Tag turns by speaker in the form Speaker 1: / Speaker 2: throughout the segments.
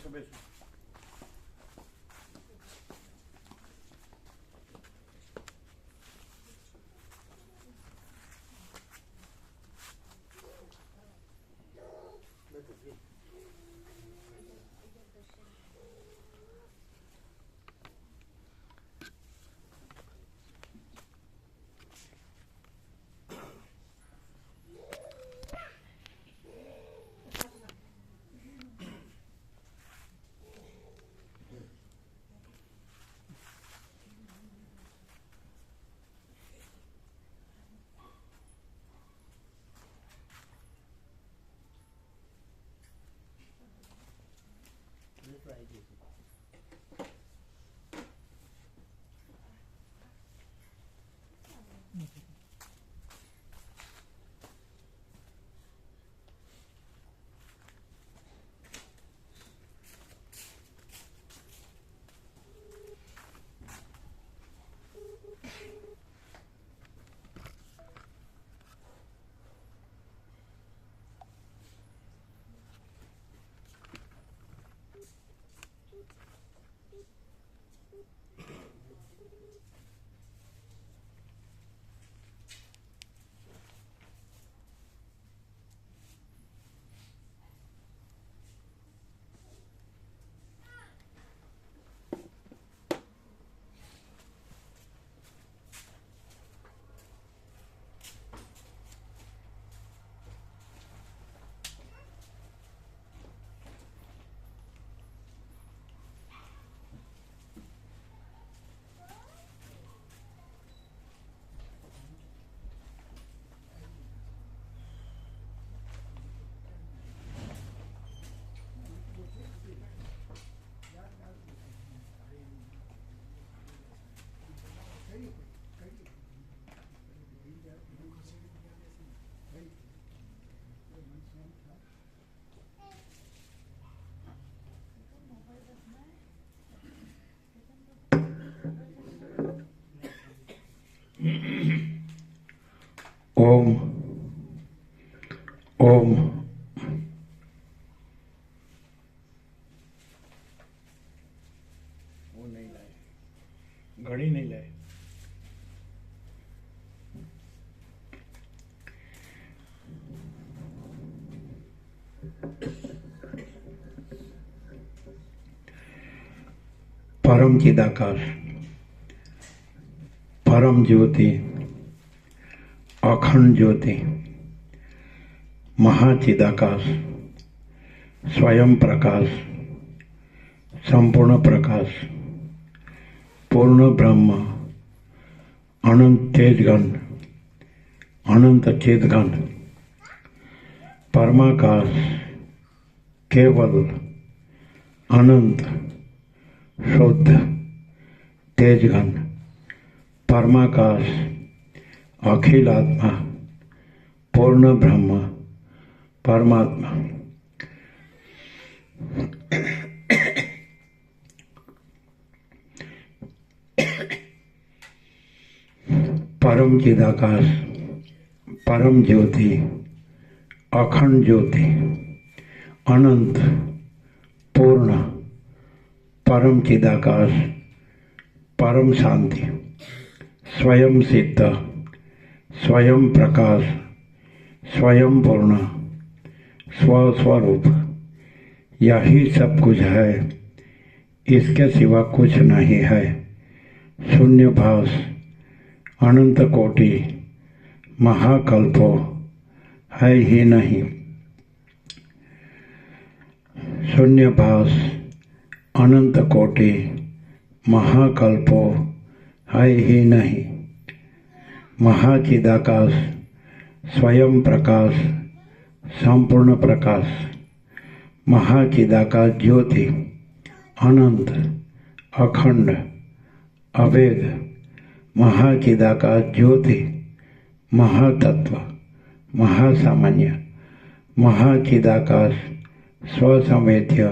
Speaker 1: બેસો બેસો.
Speaker 2: ओम ओम
Speaker 1: वो नहीं लाए, घड़ी नहीं लाए.
Speaker 2: परम चिदाकाश, परम ज्योति, अखंड ज्योति, महाचिदाकाश, स्वयं प्रकाश, संपूर्ण प्रकाश, पूर्ण ब्रह्म, अनंत तेजगण, अनंत चेतगण, परमाकाश, केवल अनंत शुद्ध तेजगण, परमाकाश, अखिल आत्मा, पूर्ण ब्रह्म, परमात्मा, परम चिदाकाश, परम ज्योति, अखंड ज्योति, अनंत पूर्ण परम चिदाकाश, परम शांति, स्वयं सिद्ध, स्वयं प्रकाश, स्वयं पूर्ण, स्वस्वरूप, यही सब कुछ है, इसके सिवा कुछ नहीं है। शून्य भास, अनंत कोटि, महाकल्पो है ही नहीं। शून्य भास, अनंत कोटि, महाकल्पो है ही नहीं। महाचिदाकाश, स्वयं प्रकाश, संपूर्ण प्रकाश, महाचिदाकाश ज्योति, अनंत, अखंड, अभेद, महाचिदाकाश ज्योति, महातत्व, महासामान्य, महाचिदाकाश, स्वसंवेद्य,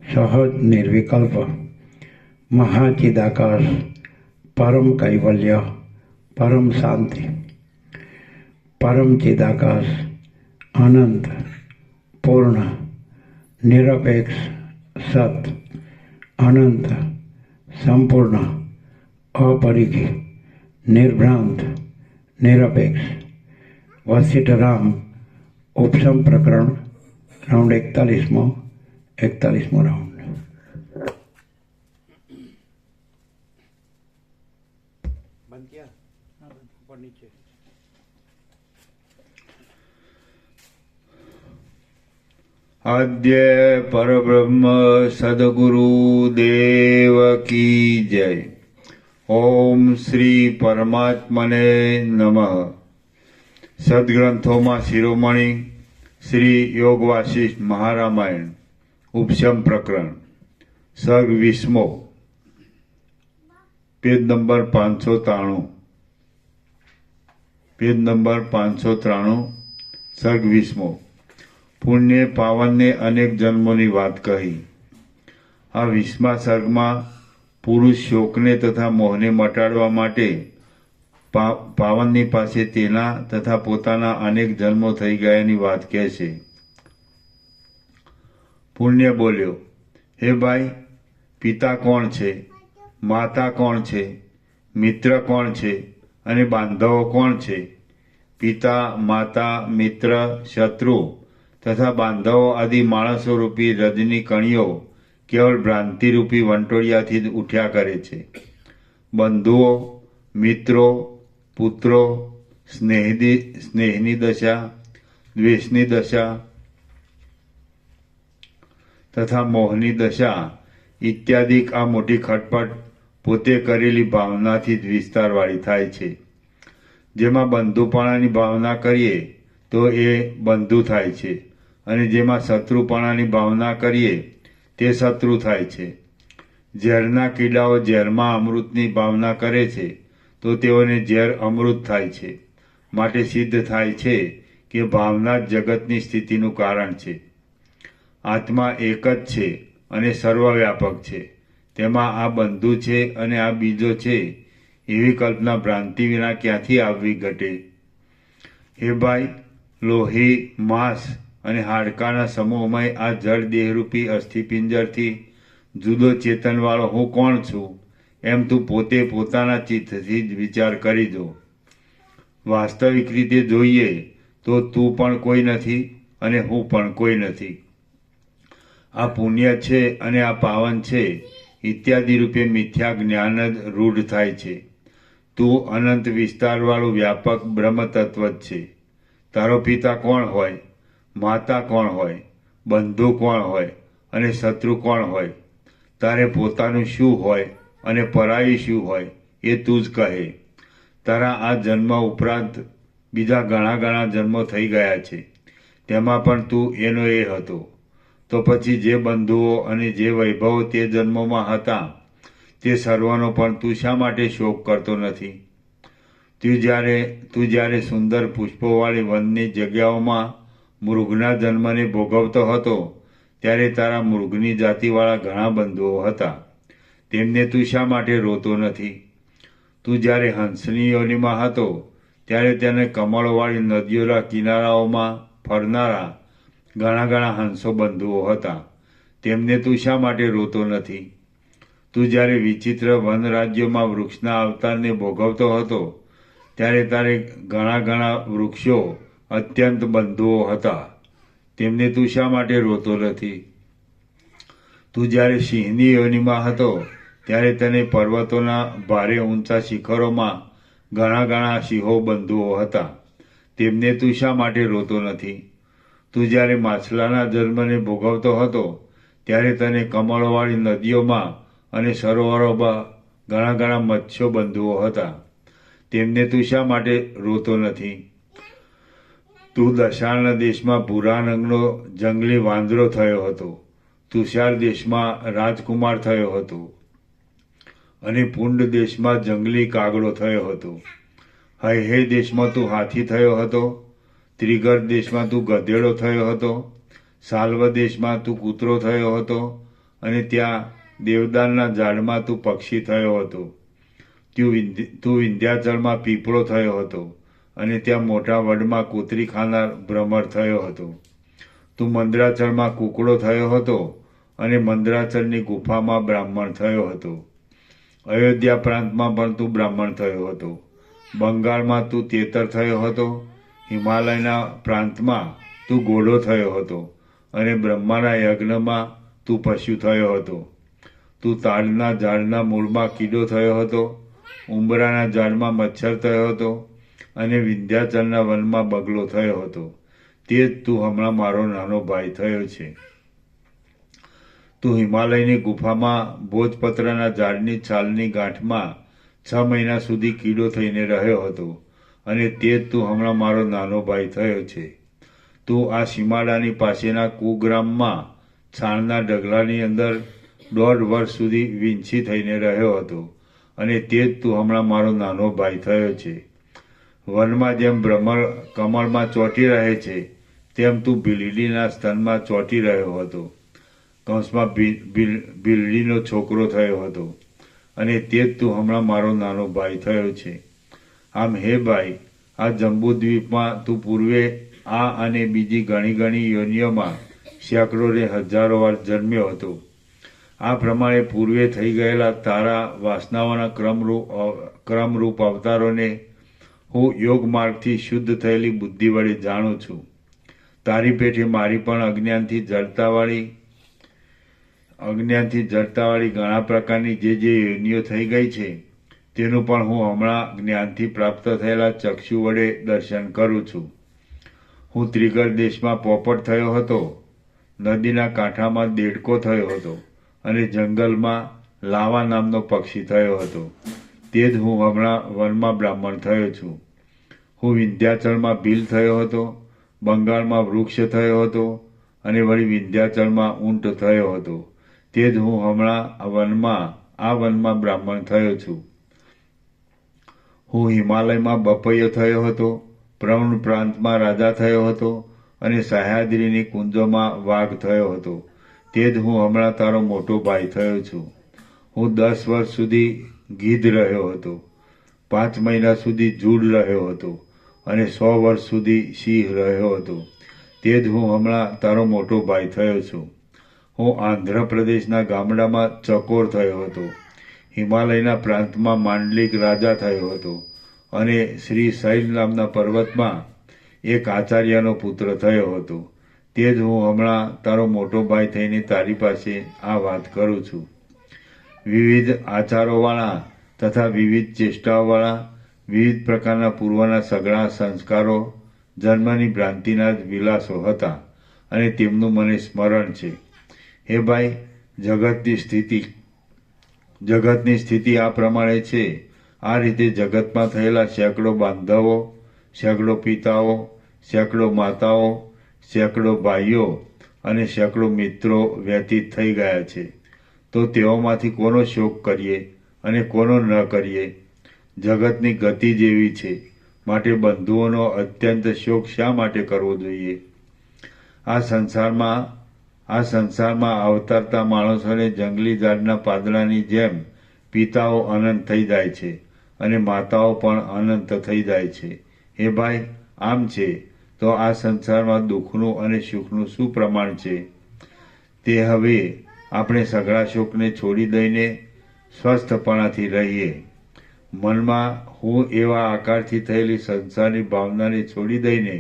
Speaker 2: सहज निर्विकल्प, महाचिदाकाश, परम कैवल्य, परम शांति, परम चिदाकाश, अनंत, पूर्ण, निरपेक्ष, સત, અનંત, સંપૂર્ણ, अपरिघी, निर्भ्रांत, निरपेक्ष। वशिष्ठराम उपसम प्रकरण राउंड 41मो राउंड।
Speaker 1: बंद किया? हाँ, ऊपर नीचे।
Speaker 3: आद्य परब्रह्म सद्गुरु देव की जय। ओम श्री परमात्मने नमः। सद्ग्रंथों शिरोमणि श्री योग वासिष्ठ महारामायण उपशम प्रकरण सर्ग 20मो पेज नंबर 593 पेज नंबर 593 सर्ग 20मो। पुण्य पावन ने अनेक जन्मों की बात कही। आ 20मा सर्गमा पुरुष शोकने तथा मोहने मटाड़वा माटे पावननी पासे तेना तथा पोताना अनेक जन्मों थई गयानी बात कहे छे। पुण्य बोल्यो, हे भाई, पिता कोण छे, माता कोण छे, मित्र कोण छे अने बांधवो कोण छे? पिता, माता, मित्र, शत्रु तथा बांधवो आदि माणसो रूपी रजनी कणियों केवल भ्रांति रूपी वंटोळियाथी ज उठ्या करे छे। बंधुओ, मित्रों, पुत्रों, स्नेहनी दशा, द्वेषनी दशा तथा मोहनी दशा इत्यादि आ मोटी खटपट पोते करेली भावनाथी ज विस्तारवाળી थाय छे। जेमां बंधुपणानी भावना करीए तो ए बंधु थाय छे अने जेमां शत्रुपणानी भावना करीए ते शत्रु थाय छे। ઝેરના કીડાઓ ઝેરમાં અમૃતની ભાવના કરે છે તો તેઓને ઝેર અમૃત થાય છે। માટે સિદ્ધ થાય છે કે ભાવના જ જગતની સ્થિતિનું કારણ છે। આત્મા એક જ છે અને સર્વવ્યાપક છે। તેમાં આ બંધુ છે અને આ બીજો છે એવી કલ્પના ભ્રાંતિ વિના ક્યાંથી આવવી ઘટે? હે ભાઈ, લોહી, માંસ અને હાડકાના સમૂહમય આ જળ દેહરૂપી અસ્થિપિંજરથી જુદો ચેતનવાળો હું કોણ છું એમ તું પોતે પોતાના ચિત્તથી જ વિચાર કરી જો। વાસ્તવિક રીતે જોઈએ તો તું પણ કોઈ નથી અને હું પણ કોઈ નથી। આ પુણ્ય છે અને આ પાવન છે ઇત્યાદિ રૂપે મિથ્યા જ્ઞાન જ રૂઢ થાય છે। તું અનંત વિસ્તારવાળું વ્યાપક બ્રહ્મ તત્વ જ છે। તારો પિતા કોણ હોય, માતા કોણ હોય, બંધુ કોણ હોય અને શત્રુ કોણ હોય? તારે પોતાનું શું હોય અને પરાયું શું હોય એ તું જ કહે। તારા આ જન્મ ઉપરાંત બીજા ઘણા ઘણા જન્મો થઈ ગયા છે, તેમાં પણ તું એનો એ હતો। તો પછી જે બંધુઓ અને જે વૈભવો તે જન્મોમાં હતા તે સર્વનો પણ તું શા માટે શોક કરતો નથી? તું જ્યારે સુંદર પુષ્પોવાળી વનની જગ્યાઓમાં મૃગના જન્મને ભોગવતો હતો ત્યારે તારા મૃગની જાતિવાળા ઘણા બંધુઓ હતા, તેમને તું શા માટે રોતો નથી? તું જ્યારે હંસની યોનિમાં હતો ત્યારે તેને કમળવાળી નદીઓના કિનારાઓમાં ફરનારા ઘણા ઘણા હંસો બંધુઓ હતા, તેમને તું શા માટે રોતો નથી? તું જ્યારે વિચિત્ર વન રાજ્યોમાં વૃક્ષના અવતારને ભોગવતો હતો ત્યારે તારે ઘણા ઘણા વૃક્ષો અત્યંત બંધુઓ હતા, તેમને તું શા માટે રોતો નથી? તું જ્યારે સિંહની યોનિમાં હતો ત્યારે તને પર્વતોના ભારે ઊંચા શિખરોમાં ઘણા ઘણા સિંહો બંધુઓ હતા, તેમને તું શા માટે રોતો નથી? તું જ્યારે માછલાના જન્મને ભોગવતો હતો ત્યારે તને કમળવાળી નદીઓમાં અને સરોવરોમાં ઘણા ઘણા મત્સ્યો બંધુઓ હતા, તેમને તું શા માટે રોતો નથી? તું દશાર્ણ દેશમાં ભૂરા રંગનો જંગલી વાંદરો થયો હતો, તુષાર દેશમાં રાજકુમાર થયો હતો અને પુંડ દેશમાં જંગલી કાગડો થયો હતો। હૈહે દેશમાં તું હાથી થયો હતો, ત્રિગર દેશમાં તું ગધેડો થયો હતો, સાલ્વ દેશમાં તું કૂતરો થયો હતો અને ત્યાં દેવદારના ઝાડમાં તું પક્ષી થયો હતો। તું વિંધ્યાચળમાં પીપળો થયો હતો અને ત્યાં મોટા વડમાં કોતરી ખાનાર ભ્રમર થયો હતો। તું મંદરાચળમાં કૂકડો થયો હતો અને મંદરાચલની ગુફામાં બ્રાહ્મણ થયો હતો. અયોધ્યા પ્રાંતમાં પણ તું બ્રાહ્મણ થયો હતો. બંગાળમાં તું તેતર થયો હતો. હિમાલયના પ્રાંતમાં તું ઘોડો થયો હતો અને બ્રહ્માના યજ્ઞમાં તું પશુ થયો હતો. તું તાડના ઝાડના મૂળમાં કીડો થયો હતો. ઉંબરાના ઝાડમાં મચ્છર થયો હતો અને વિંધ્યાચલના વનમાં બગલો થયો હતો. તે જ તું હમણાં મારો નાનો ભાઈ થયો છે. તું હિમાલયની ગુફામાં ભોજપત્રના ઝાડની છાલની ગાંઠમાં 6 મહિના સુધી કીડો થઈને રહ્યો હતો અને તે જ તું હમણાં મારો નાનો ભાઈ થયો છે. તું આ સીમાડાની પાસેના કુગ્રામમાં છાણના ઢગલાની અંદર 1.5 વર્ષ સુધી વીંછી થઈને રહ્યો હતો અને તે જ તું હમણાં મારો નાનો ભાઈ થયો છે. વનમાં જેમ ભ્રમર કમળમાં ચોંટી રહે છે તેમ તું ભીલડીના સ્તનમાં ચોંટી રહ્યો હતો. કૌંસમાં ભીલડીનો છોકરો થયો હતો અને તે જ તું હમણાં મારો નાનો ભાઈ થયો છે. આમ હે ભાઈ, આ જંબુદ્વીપમાં તું પૂર્વે આ અને બીજી ઘણી યોનિઓમાં સેંકડો ને હજારો વાર જન્મ્યો હતો. આ પ્રમાણે પૂર્વે થઈ ગયેલા તારા વાસનાઓના ક્રમરૂપ અવતારોને હું યોગ માર્ગથી શુદ્ધ થયેલી બુદ્ધિ વડે જાણું છું. તારી પેઠે મારી પણ અજ્ઞાનથી જડતાવાળી ઘણા પ્રકારની જે યોનિઓ થઈ ગઈ છે તેનું પણ હું હમણાં જ્ઞાનથી પ્રાપ્ત થયેલા ચક્ષુ વડે દર્શન કરું છું. હું ત્રિગર દેશમાં પોપટ થયો હતો, નદીના કાંઠામાં દેડકો થયો હતો અને જંગલમાં લાવા નામનો પક્ષી થયો હતો. તે જ હું હમણાં વનમાં બ્રાહ્મણ થયો છું. હું વિંધ્યાચલમાં ભીલ થયો હતો, બંગાળમાં વૃક્ષ થયો હતો અને વળી વિંધ્યાચલમાં ઊંટ થયો હતો. તે જ હું હમણાં આ વનમાં બ્રાહ્મણ થયો છું. હું હિમાલયમાં બપૈયો થયો હતો, પ્રવણ પ્રાંતમાં રાજા થયો હતો અને સહ્યાદ્રીની કુંજોમાં વાઘ થયો હતો. તે જ હું હમણાં તારો મોટો ભાઈ થયો છું. હું 10 વર્ષ સુધી ગીધ રહ્યો હતો, 5 મહિના સુધી જૂડ રહ્યો હતો અને 100 વર્ષ સુધી સિંહ રહ્યો હતો. તે જ હું હમણાં તારો મોટો ભાઈ થયો છું. હું આંધ્રપ્રદેશના ગામડામાં ચકોર થયો હતો, હિમાલયના પ્રાંતમાં માંડલિક રાજા થયો હતો અને શ્રી શૈલ નામના પર્વતમાં એક આચાર્યનો પુત્ર થયો હતો. તે જ હું હમણાં તારો મોટો ભાઈ થઈને તારી પાસે આ વાત કરું છું. વિવિધ આચારોવાળા તથા વિવિધ ચેષ્ટાઓવાળા વિવિધ પ્રકારના પૂર્વના સઘળા સંસ્કારો જન્મની ભ્રાંતિના જ વિલાસો હતા અને તેમનું મને સ્મરણ છે. હે ભાઈ, જગતની સ્થિતિ આ પ્રમાણે છે. આ રીતે જગતમાં થયેલા સેંકડો બાંધવો, સેંકડો પિતાઓ, સેંકડો માતાઓ, સેંકડો ભાઈઓ અને સેંકડો મિત્રો વ્યતીત થઈ ગયા છે. તો તેઓમાંથી કોનો શોક કરીએ અને કોનો ન કરીએ? જગતની ગતિ જેવી છે, માટે બંધુઓનો અત્યંત શોક શા માટે કરવો જોઈએ? આ સંસારમાં અવતરતા માણસોને જંગલી ઝાડના પાંદડાની જેમ પિતાઓ અનંત થઈ જાય છે અને માતાઓ પણ અનંત થઈ જાય છે. હે ભાઈ, આમ છે તો આ સંસારમાં દુઃખનું અને સુખનું શું પ્રમાણ છે? તે હવે આપણે સઘળા શોકને છોડી દઈને સ્વસ્થપણાથી રહીએ. મનમાં હું એવા આકારથી થયેલી સંસારની ભાવનાને છોડી દઈને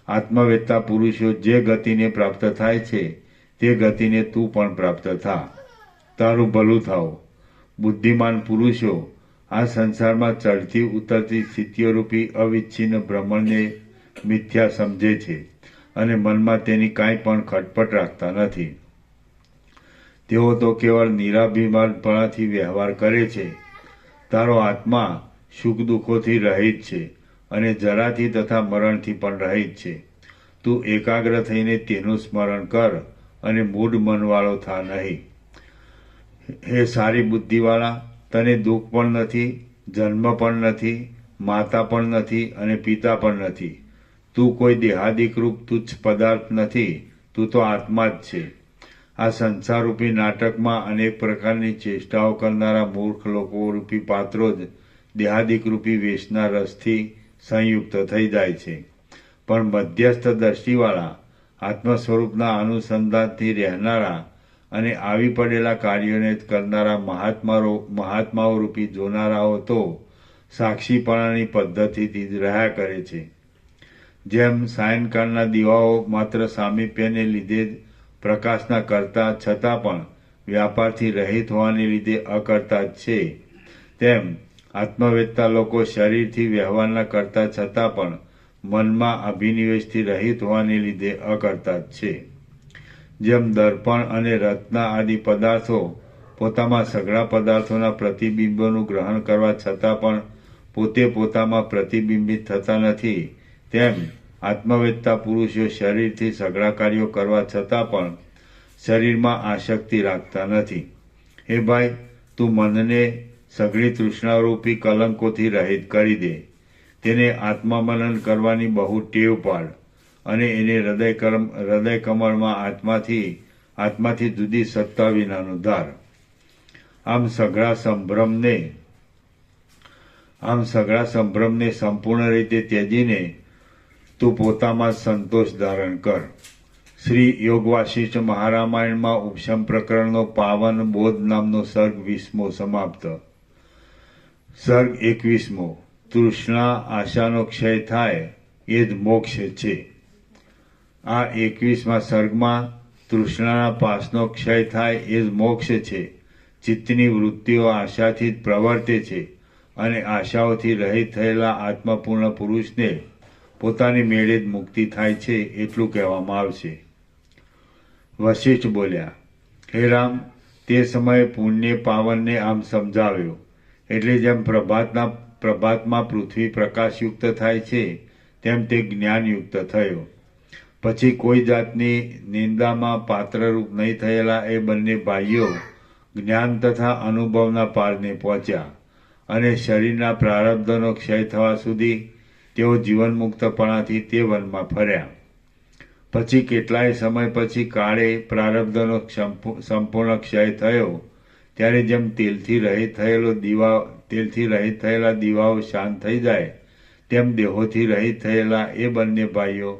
Speaker 3: આત્મવેત્તા પુરુષો જે ગતિને પ્રાપ્ત થાય છે તે ગતિને તું પણ પ્રાપ્ત થા. તારું ભલું થાવ. બુદ્ધિમાન પુરુષો આ સંસારમાં ચડતી ઉતરતી સ્થિતિઓરૂપી અવિચ્છિન્ન ભ્રમણને મિથ્યા સમજે છે અને મનમાં તેની કાંઈ પણ ખટપટ રાખતા નથી. તેઓ તો કેવળ નિરાભિમાનપણાથી વ્યવહાર કરે છે. તારો આત્મા સુખ દુઃખોથી રહિત છે અને જરાથી તથા મરણથી પણ રહિત છે. તું એકાગ્ર થઈને તેનું સ્મરણ કર અને મૂઢ મનવાળો થા નહીં. હે સારી બુદ્ધિવાળા, તને દુઃખ પણ નથી, જન્મ પણ નથી, માતા પણ નથી અને પિતા પણ નથી. તું કોઈ દેહાદિકરૂપ તુચ્છ પદાર્થ નથી, તું તો આત્મા જ છે. આ સંસારરૂપી નાટકમાં અનેક પ્રકારની ચેષ્ટાઓ કરનારા મૂર્ખ લોકો રૂપી પાત્રો જ દેહાદિકરૂપી વેશના રસથી સંયુક્ત થઈ જાય છે. પણ મધ્યસ્થ દ્રષ્ટિવાળા આત્મ સ્વરૂપના અનુસંધાનથી રહેનારા અને આવી પડેલા કાર્યોને કરનારા મહાત્માઓ રૂપી જોનારાઓ તો સાક્ષીપણાની પદ્ધતિથી જ રહ્યા કરે છે. જેમ સાયંકાળના દીવાઓ માત્ર સામીપ્યને લીધે જ પ્રકાશના કરતા છતાં પણ વ્યાપારથી રહિત હોવાને લીધે અકર્તા જ છે, તેમ આત્મવેત્તા લોકો શરીરથી વ્યવહારના કરતા છતાં પણ મનમાં અભિનિવેશથી રહિત હોવાને લીધે અકર્તા જ છે. જેમ દર્પણ અને રત્ન આદિ પદાર્થો પોતામાં સઘળા પદાર્થોના પ્રતિબિંબોનું ગ્રહણ કરવા છતાં પણ પોતે પોતામાં પ્રતિબિંબિત થતા નથી, તેમ આત્મવેત્તા પુરુષો શરીરથી સઘળા કાર્યો કરવા છતાં પણ શરીરમાં આસક્તિ રાખતા નથી. હે ભાઈ, તું મનને સઘળી તૃષ્ણારૂપી કલંકોથી રહિત કરી દે. તેને આત્મમનન કરવાની બહુ ટેવ પાડ અને એને હૃદય કમળમાં આત્માથી જુદી સત્તા વિનાનું ધાર. આમ સઘળા સંભ્રમને સંપૂર્ણ રીતે ત્યજીને તું પોતામાં સંતોષ ધારણ કર. શ્રી યોગ વાસિષ્ઠ મહારામાયણમાં ઉપશમ પ્રકરણનો પાવન બોધ નામનો સર્ગ 20મો સમાપ્ત. સર્ગ 21મો. તૃષ્ણા આશાનો ક્ષય થાય એ જ મોક્ષ છે. આ 21મા સર્ગમાં તૃષ્ણાના પાસનો ક્ષય થાય એ જ મોક્ષ છે. ચિત્તની વૃત્તિઓ આશાથી જ પ્રવર્તે છે અને આશાઓથી રહિત થયેલા આત્મપૂર્ણ પુરુષને પોતાની મેળે જ મુક્તિ થાય છે એટલું કહેવામાં આવશે. વશિષ્ઠ બોલ્યા, હે રામ, તે સમયે પુણ્ય પાવનને આમ સમજાવ્યો. એટલે જેમ પ્રભાતમાં પૃથ્વી પ્રકાશયુક્ત થાય છે તેમ તે જ્ઞાનયુક્ત થયો. પછી કોઈ જાતની નિંદામાં પાત્રરૂપ નહીં થયેલા એ બંને ભાઈઓ જ્ઞાન તથા અનુભવના પારને પહોંચ્યા અને શરીરના પ્રારબ્ધનો ક્ષય થવા સુધી તેઓ જીવનમુક્તપણાથી તે વનમાં ફર્યા. પછી કેટલાય સમય પછી કાળે પ્રારબ્ધનો સંપૂર્ણ ક્ષય થયો ત્યારે જેમ તેલથી રહિત થયેલા દીવાઓ શાંત થઈ જાય તેમ દેહોથી રહિત થયેલા એ બંને ભાઈઓ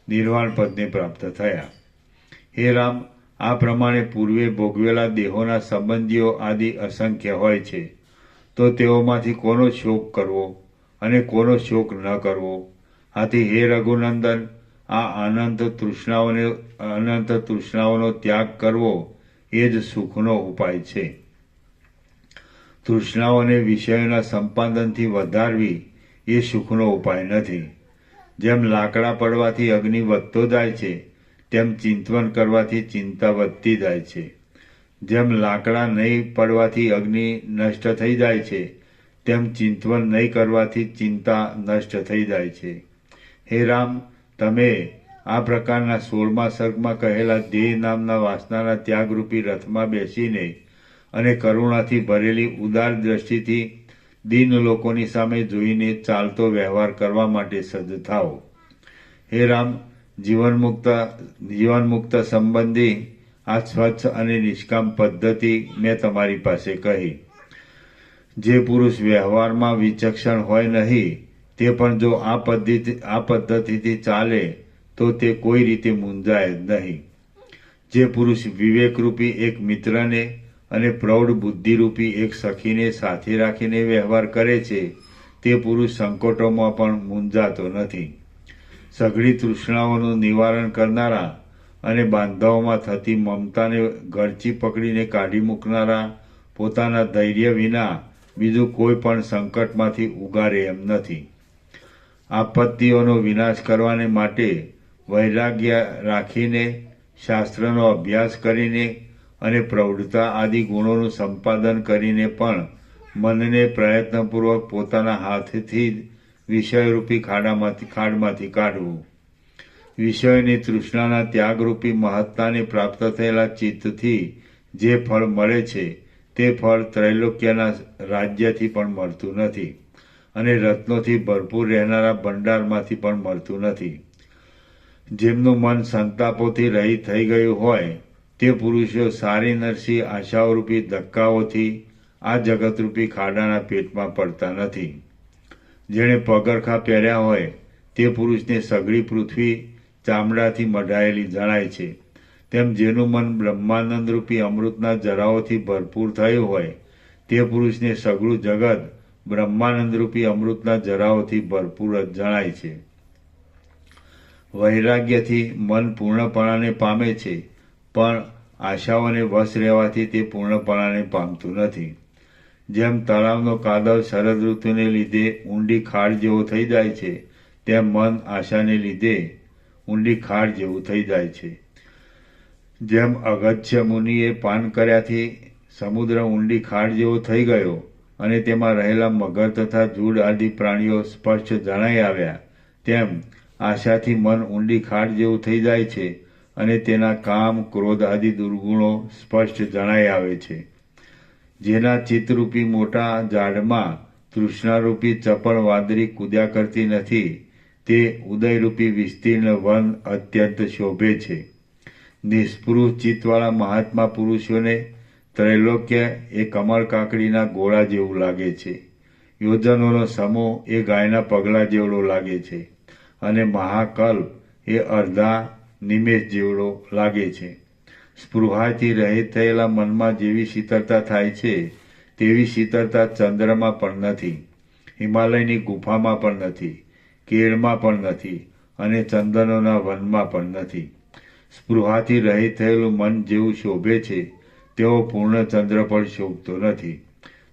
Speaker 3: નિર્વાણ પદને પ્રાપ્ત થયા. હે રામ, આ પ્રમાણે પૂર્વે ભોગવેલા દેહોના સંબંધીઓ આદિ અસંખ્ય હોય છે, તો તેઓમાંથી કોનો શોક કરવો અને કોનો શોક ન કરવો? આથી હે રઘુનંદન, આ અનંત તૃષ્ણાઓનો ત્યાગ કરવો એ જ સુખનો ઉપાય છે. તૃષ્ણાઓને વિષયોના સંપાદનથી વધારવી એ સુખનો ઉપાય નથી. જેમ લાકડા પડવાથી અગ્નિ વધતો જાય છે તેમ ચિંતવન કરવાથી ચિંતા વધતી જાય છે. જેમ લાકડા નહીં પડવાથી અગ્નિ નષ્ટ થઈ જાય છે તેમ ચિંતવન નહીં કરવાથી ચિંતા નષ્ટ થઈ જાય છે. હે રામ, તમે આ પ્રકારના 16મા સર્ગમાં કહેલા દેહ નામના વાસનાના ત્યાગરૂપી રથમાં બેસીને અને કરુણાથી ભરેલી ઉદાર દ્રષ્ટિથી દીન લોકોની સામે જોઈને ચાલતો વ્યવહાર કરવા માટે સજ્જ થાઓ. હે રામ, જીવનમુક્ત સંબંધી આ સ્વચ્છ અને નિષ્કામ પદ્ધતિ મેં તમારી પાસે કહી. જે પુરુષ વ્યવહારમાં વિચક્ષણ હોય નહીં તે પણ જો આ પદ્ધતિથી ચાલે તો તે કોઈ રીતે મૂંઝાય જ નહીં. જે પુરુષ વિવેકરૂપી એક મિત્રને અને પ્રૌઢ બુદ્ધિરૂપી એક સખીને સાથે રાખીને વ્યવહાર કરે છે તે પુરુષ સંકટોમાં પણ મૂંઝાતો નથી. સઘળી તૃષ્ણાઓનું નિવારણ કરનારા અને બાંધાઓમાં થતી મમતાને ગળચી પકડીને કાઢી મૂકનારા પોતાના ધૈર્ય વિના બીજું કોઈ પણ સંકટમાંથી ઉગારે એમ નથી. આપત્તિઓનો વિનાશ કરવાને માટે વૈરાગ્ય રાખીને, શાસ્ત્રનો અભ્યાસ કરીને અને પ્રૌઢતા આદિ ગુણોનું સંપાદન કરીને પણ મનને પ્રયત્નપૂર્વક પોતાના હાથથી જ વિષયરૂપી ખાડમાંથી કાઢવું. વિષયોની તૃષ્ણાના ત્યાગરૂપી મહત્તાને પ્રાપ્ત થયેલા ચિત્તથી જે ફળ મળે છે તે ફળ ત્રૈલોક્યના રાજ્યથી પણ મળતું નથી અને રત્નોથી ભરપૂર રહેનારા ભંડારમાંથી પણ મળતું નથી. જેમનું મન સંતાપોથી રહિત થઈ ગયું હોય તે પુરુષો સારી નરસી આશાઓરૂપી ધક્કાઓથી આ જગતરૂપી ખાડાના પેટમાં પડતા નથી. જેણે પગરખા પહેર્યા હોય તે પુરુષને સઘળી પૃથ્વી ચામડાથી મઢાયેલી જણાય છે, તેમ જેનું મન બ્રહ્માનંદ રૂપી અમૃતના જરાઓથી ભરપૂર થયું હોય તે પુરુષને સઘળું જગત બ્રહ્માનંદ રૂપી અમૃતના જરાઓથી ભરપૂર જ જણાય છે. વૈરાગ્યથી મન પૂર્ણપણાને પામે છે, પણ આશાઓને વશ રહેવાથી તે પૂર્ણપણાને પામતું નથી. જેમ તળાવનો કાદવ શરદ ઋતુને લીધે ઊંડી ખાડ જેવો થઈ જાય છે, તેમ મન આશાને લીધે ઊંડી ખાડ જેવું થઈ જાય છે. જેમ અગસ્ત્ય મુનિએ પાન કર્યાથી સમુદ્ર ઊંડી ખાડ જેવો થઈ ગયો અને તેમાં રહેલા મગર તથા જૂડ આદિ પ્રાણીઓ સ્પષ્ટ જણાઈ આવ્યા, તેમ આશાથી મન ઊંડી ખાડ જેવું થઈ જાય છે અને તેના કામ, ક્રોધ આદિ દુર્ગુણો સ્પષ્ટ જણાઈ આવે છે. જેના ચિત્તરૂપી મોટા ઝાડમાં તૃષ્ણારૂપી ચપળ વાદળી કૂદ્યા કરતી નથી, તે ઉદયરૂપી વિસ્તીર્ણ વન અત્યંત શોભે છે. નિસ્પૃહ ચિત્તવાળા મહાત્મા પુરુષોને ત્રૈલોક્ય એ કમળ કાકડીના ગોળા જેવું લાગે છે. યોજનોનો સમૂહ એ ગાયના પગલા જેવડો લાગે છે અને મહાકલ્પ એ અડધા નિમેષ જેવડો લાગે છે. સ્પૃહાથી રહિત થયેલા મનમાં જેવી શીતળતા થાય છે તેવી શીતળતા ચંદ્રમાં પણ નથી, હિમાલયની ગુફામાં પણ નથી, કેળમાં પણ નથી અને ચંદનોના વનમાં પણ નથી. સ્પૃહાથી રહિત થયેલું મન જેવું શોભે છે તેવો પૂર્ણ ચંદ્ર પણ શોભતો નથી,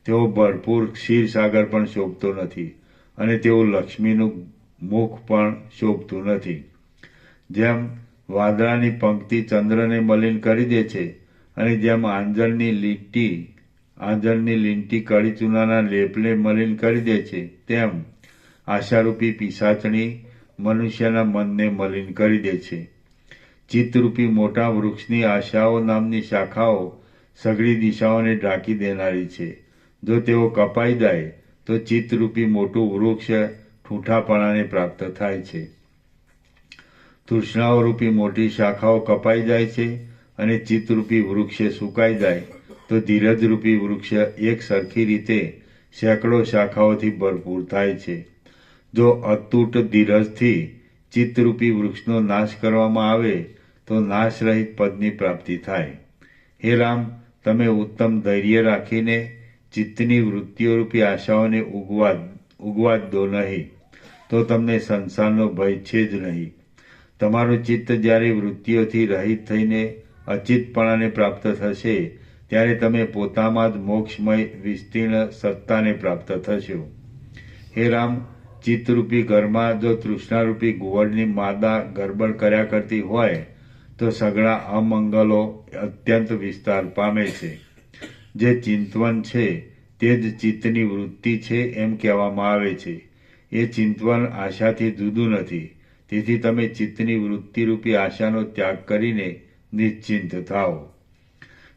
Speaker 3: તેવો ભરપૂર ક્ષીરસાગર પણ શોભતો નથી અને તેવું લક્ષ્મીનું મુખ પણ શોભતું નથી. જેમ વાદળાની પંક્તિ ચંદ્રને મલિન કરી દે છે અને જેમ આંજણની લીંટી કળી ચૂનાના લેપને મલિન કરી દે છે, તેમ આશારૂપી પિશાચણી મનુષ્યના મનને મલિન કરી દે છે. ચિત્તરૂપી મોટા વૃક્ષની આશાઓ નામની શાખાઓ સઘળી દિશાઓને ઢાંકી દેનારી છે. જો તેઓ કપાઈ જાય તો ચિત્તરૂપી મોટું વૃક્ષ ઠૂંઠાપણાને પ્રાપ્ત થાય છે. તૃષ્ણાઓરૂપી મોટી શાખાઓ કપાઈ જાય છે અને ચિત્તરૂપી વૃક્ષ સુકાઈ જાય તો ધીરજરૂપી વૃક્ષ એક સરખી રીતે સેંકડો શાખાઓથી ભરપૂર થાય છે. જો અતૂટ ધીરજથી ચિત્તરૂપી વૃક્ષનો નાશ કરવામાં આવે તો નાશરહિત પદની પ્રાપ્તિ થાય. હે રામ, તમે ઉત્તમ ધૈર્ય રાખીને ચિત્તની વૃત્તિઓરૂપી આશાઓને ઉગવા જ દો નહીં, તો તમને સંસારનો ભય છે જ નહીં. તમારું ચિત્ત જ્યારે વૃત્તિઓથી રહિત થઈને અચિતપણાને પ્રાપ્ત થશે ત્યારે તમે પોતામાં જ મોક્ષમય વિસ્તીર્ણ સત્તાને પ્રાપ્ત થશો. હે રામ, ચિત્તરૂપી ઘરમાં જો તૃષ્ણારૂપી ઘુવડની માદા ગરબડ કર્યા કરતી હોય તો સઘળા અમંગલો અત્યંત વિસ્તાર પામે છે. જે ચિંતવન છે તે જ ચિત્તની વૃત્તિ છે એમ કહેવામાં આવે છે. એ ચિંતવન આશાથી જુદું નથી. તેથી તમે ચિત્તની વૃત્તિરૂપી આશાનો ત્યાગ કરીને નિશ્ચિંત થાઓ.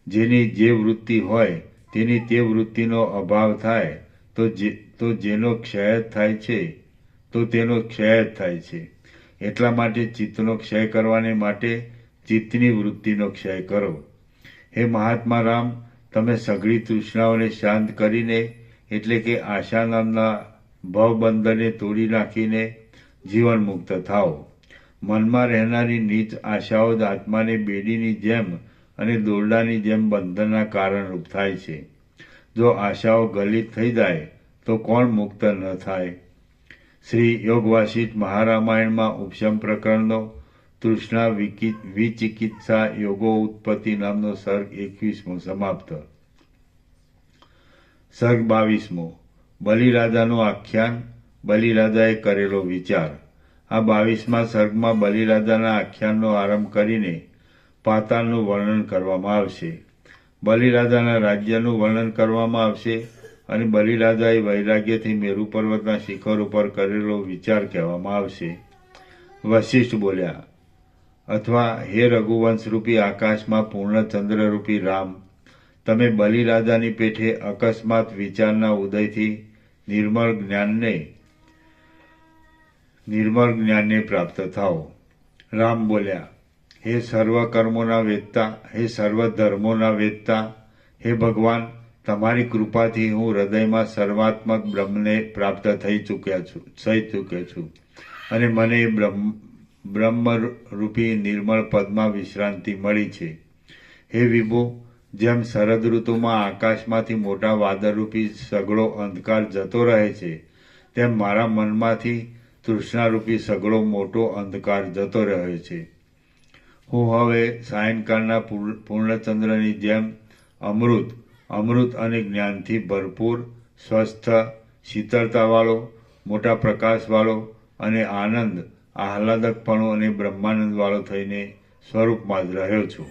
Speaker 3: જેની જે વૃત્તિ હોય તેની તે વૃત્તિનો અભાવ થાય તો જેનો ક્ષય થાય છે તો તેનો ક્ષય જ થાય છે. એટલા માટે ચિત્તનો ક્ષય કરવાને માટે ચિત્તની વૃત્તિનો ક્ષય કરો. હે મહાત્મા રામ, તમે સઘળી તૃષ્ણાઓને શાંત કરીને એટલે કે આશા નામના ભવબંધને તોડી નાખીને જીવન મુક્ત થાઓ. મનમાં રહેનારી નીચ આશાઓ જ આત્માને બેડીની જેમ અને દોરડાની જેમ બંધનના કારણરૂપ થાય છે. જો આશાઓ ગલિત થઈ જાય તો કોણ મુક્ત ન થાય? શ્રી યોગવાસિષ્ઠ મહારામાયણમાં ઉપશમ પ્રકરણનો તૃષ્ણા વિચિકિત્સા યોગો ઉત્પત્તિ નામનો સર્ગ 21મો સમાપ્ત. સર્ગ 22મો. બલિરાજાનું આખ્યાન, બલિરાજાએ કરેલો વિચાર. આ 22મા સર્ગમાં બલિરાજાના આખ્યાનનો આરંભ કરીને પાતાળનું વર્ણન કરવામાં આવશે. બલિરાજાના રાજ્યનું વર્ણન કરવામાં આવશે અને બલિરાજાએ વૈરાગ્યથી મેરુ પર્વતના શિખર ઉપર કરેલો વિચાર કહેવામાં આવશે. વશિષ્ઠ બોલ્યા, અથવા હે રઘુવંશરૂપી આકાશમાં પૂર્ણચંદ્રરૂપી રામ, તમે બલિરાજાની પેઠે અકસ્માત વિચારના ઉદયથી નિર્મળ જ્ઞાનને પ્રાપ્ત થાઓ. રામ બોલ્યા, હે સર્વ કર્મોના વેદતા, હે સર્વ ધર્મોના વેદતા, હે ભગવાન, તમારી કૃપાથી હું હૃદયમાં સર્વાત્મક બ્રહ્મને પ્રાપ્ત થઈ ચૂક્યો છું અને મને બ્રહ્મરૂપી નિર્મળ પદમાં વિશ્રાંતિ મળી છે. હે વિભુ, જેમ શરદ ઋતુમાં આકાશમાંથી મોટા વાદળરૂપી સઘળો અંધકાર જતો રહે છે, તેમ મારા મનમાંથી તૃષ્ણારૂપી સઘળો મોટો અંધકાર જતો રહ્યો છે. હું હવે સાયંકાળના પૂર્ણચંદ્રની જેમ અમૃત અને જ્ઞાનથી ભરપૂર, સ્વસ્થ, શીતળતાવાળો, મોટા પ્રકાશવાળો અને આહલાદકપણું અને બ્રહ્માનંદવાળો થઈને સ્વરૂપમાં જ રહ્યો છું.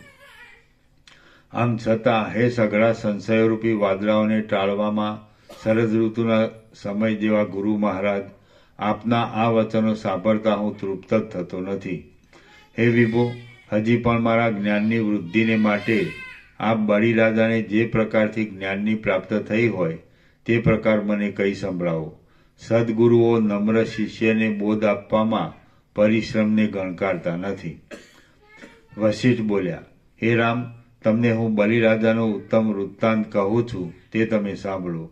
Speaker 3: આમ છતાં હે સઘળા સંશયરૂપી વાદળાઓને ટાળવામાં શરદ ઋતુના સમય જેવા ગુરુ મહારાજ, આપના આ વચનો સાંભળતા હું તૃપ્ત જ થતો નથી. હે વિભુ, હજી પણ મારા જ્ઞાનની વૃદ્ધિને માટે આપ બળીરાજાને જે પ્રકારથી જ્ઞાનની પ્રાપ્ત થઈ હોય તે પ્રકાર મને કહી સંભળાવો. સદગુરુઓ નમ્ર શિષ્યને બોધ આપવામાં પરિશ્રમને ગણકારતા નથી. વશિષ્ઠ બોલ્યા, હે રામ, તમને હું બલિરાજાનો ઉત્તમ વૃત્તાંત કહું છું, તે તમે સાંભળો.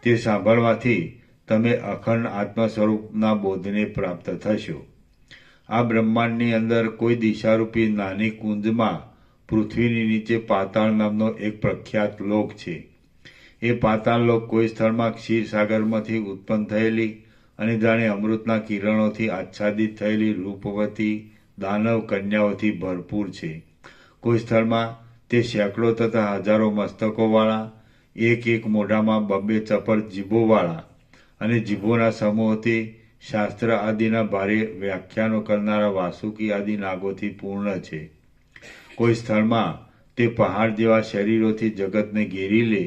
Speaker 3: તે સાંભળવાથી તમે અખંડ આત્મ સ્વરૂપના બોધને પ્રાપ્ત થશો. આ બ્રહ્માંડની અંદર કોઈ દિશારૂપી નાની કુંજમાં પૃથ્વીની નીચે પાતાળ નામનો એક પ્રખ્યાત લોક છે. એ પાતાળ લોક કોઈ સ્થળમાં ક્ષીરસાગરમાંથી ઉત્પન્ન થયેલી અને જાણે અમૃતના કિરણોથી આચ્છાદિત થયેલી રૂપવતી દાનવ કન્યાઓથી ભરપૂર છે. કોઈ સ્થળમાં તે સેંકડો તથા હજારો મસ્તકોવાળા, એક મોઢામાં 2 ચપળ જીભોવાળા અને જીભોના સમૂહોથી શાસ્ત્ર આદિના ભારે વ્યાખ્યાનો કરનારા વાસુકી આદિ નાગોથી પૂર્ણ છે. કોઈ સ્થળમાં તે પહાડ જેવા શરીરોથી જગતને ઘેરી લે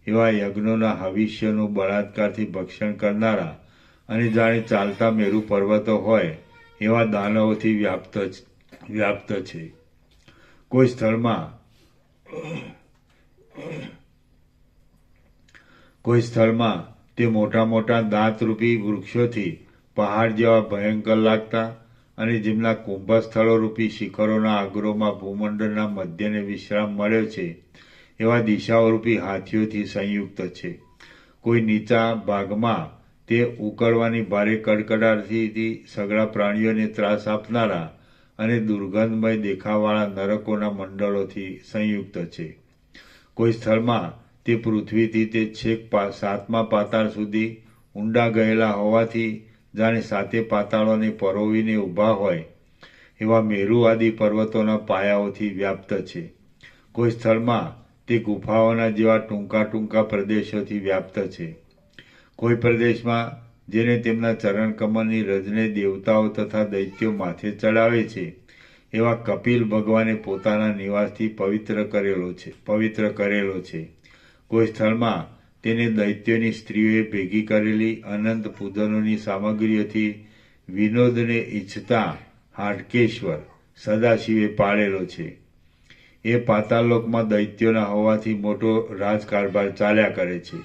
Speaker 3: એવા યજ્ઞોના હવિષ્યનું બળાત્કારથી ભક્ષણ કરનારા અને જાણે ચાલતા મેરુ પર્વતો હોય એવા દાનવોથી વ્યાપ્ત છે. કોઈ સ્થળમાં તે મોટા મોટા દાંતરૂપી વૃક્ષોથી પહાડ જેવા ભયંકર લાગતા અને જેમના કુંભસ્થળો રૂપી શિખરોના અગ્રોમાં ભૂમંડળના મધ્યને વિશ્રામ મળ્યો છે એવા દિશાઓરૂપી હાથીઓથી સંયુક્ત છે. કોઈ નીચા ભાગમાં તે ઉકળવાની ભારે કડકડાટથી સઘળા પ્રાણીઓને ત્રાસ આપનારા અને દુર્ગંધમય દેખાવાળા નરકોના મંડળોથી સંયુક્ત છે. કોઈ સ્થળમાં તે પૃથ્વીથી તે છેક 7મા પાતાળ સુધી ઊંડા ગયેલા હોવાથી જાણે 7 પાતાળોને પરોવીને ઊભા હોય એવા મેરુ આદિ પર્વતોના પાયાઓથી વ્યાપ્ત છે. કોઈ સ્થળમાં તે ગુફાઓના જેવા ટૂંકા પ્રદેશોથી વ્યાપ્ત છે. કોઈ પ્રદેશમાં જેને તેમના ચરણકમળની રજને દેવતાઓ તથા દૈત્યો માથે ચડાવે છે એવા કપિલ ભગવાને પોતાના નિવાસથી પવિત્ર કરેલો છે. કોઈ સ્થળમાં તેને દૈત્યોની સ્ત્રીઓએ ભેગી કરેલી અનંત પૂજનોની સામગ્રીઓથી વિનોદને ઈચ્છતા હાટકેશ્વર સદાશિવે પાળેલો છે. એ પાતાળલોકમાં દૈત્યોના હોવાથી મોટો રાજકારભાર ચાલ્યા કરે છે.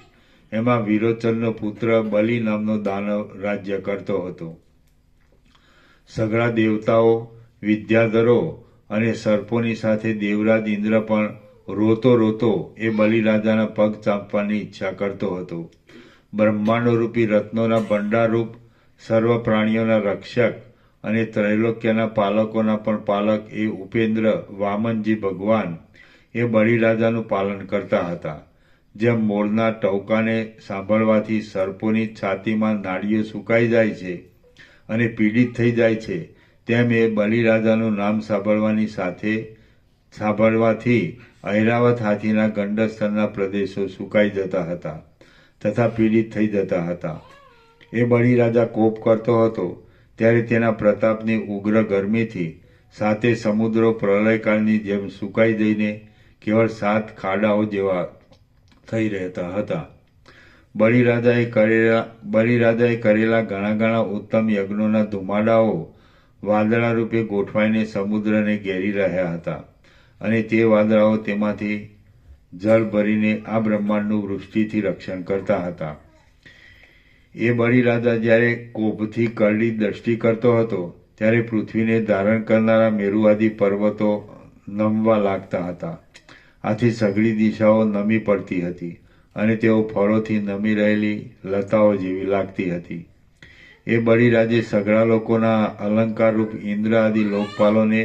Speaker 3: એમાં વિરોચનનો પુત્ર બલિ નામનો દાનવ રાજ્ય કરતો હતો. સઘળા દેવતાઓ, વિદ્યાધરો અને સર્પોની સાથે દેવરાજ ઇન્દ્ર પણ રોતો એ બલિરાજાના પગ ચાંપવાની ઈચ્છા કરતો હતો. બ્રહ્માંડરૂપી રત્નોના ભંડારરૂપ, સર્વ પ્રાણીઓના રક્ષક અને ત્રૈલોક્યના પાલકોના પણ પાલક એ ઉપેન્દ્ર વામનજી ભગવાન એ બલિરાજાનું પાલન કરતા હતા. જેમ મોરના ટહુકાને સાંભળવાથી સર્પોની છાતીમાં નાડીઓ સુકાઈ જાય છે અને પીડિત થઈ જાય છે, તેમ એ બલિરાજાનું નામ સાંભળવાથી ઐરાવત હાથીના ગંડસ્તરના પ્રદેશો સુકાઈ જતા હતા તથા પીડિત થઈ જતા હતા. એ બલિરાજા કોપ કરતો હતો ત્યારે તેના પ્રતાપની ઉગ્ર ગરમીથી 7 સમુદ્રો પ્રલયકાળની જેમ સુકાઈ જઈને કેવળ 7 ખાડાઓ જેવા થઈ રહેતા હતા. બલિરાજાએ કરેલા ઘણા ઉત્તમ યજ્ઞોના ધુમાડાઓ વાદળા રૂપે ગોઠવાઈને સમુદ્રને ઘેરી રહ્યા હતા અને તે વાદળાઓ તેમાંથી જળ ભરીને આ બ્રહ્માંડનું વૃષ્ટિથી રક્ષણ કરતા હતા. એ બલિરાજા જ્યારે કોપથી કરડી દ્રષ્ટિ કરતો હતો ત્યારે પૃથ્વીને ધારણ કરનારા મેરુઆદિ પર્વતો નમવા લાગતા હતા. આથી સઘળી દિશાઓ નમી પડતી હતી અને તેઓ ફળોથી નમી રહેલી લતાઓ જેવી લાગતી હતી. એ બળીરાજે સઘળા લોકોના અલંકારરૂપ ઇન્દ્ર આદિ લોકપાલોને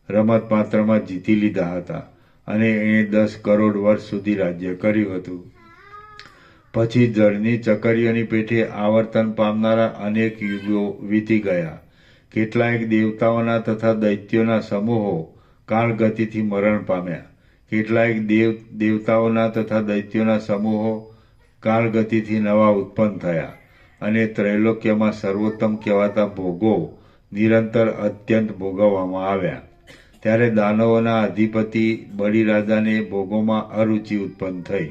Speaker 3: રમત પાત્રમાં જીતી લીધા હતા અને એણે 10 કરોડ વર્ષ સુધી રાજ્ય કર્યું હતું. પછી જળની ચકરીઓની પેઠે આવર્તન પામનારા અનેક યુગો વીતી ગયા. કેટલાયક દેવતાઓના તથા દૈત્યોના સમૂહો કાળગતિથી મરણ પામ્યા. કેટલાયક દેવતાઓના તથા દૈત્યોના સમૂહો કાળગતિથી નવા ઉત્પન્ન થયા અને ત્રૈલોક્યમાં સર્વોત્તમ કહેવાતા ભોગો નિરંતર અત્યંત ભોગવવામાં આવ્યા. ત્યારે દાનવોના અધિપતિ બલિરાજાને ભોગોમાં અરુચિ ઉત્પન્ન થઈ.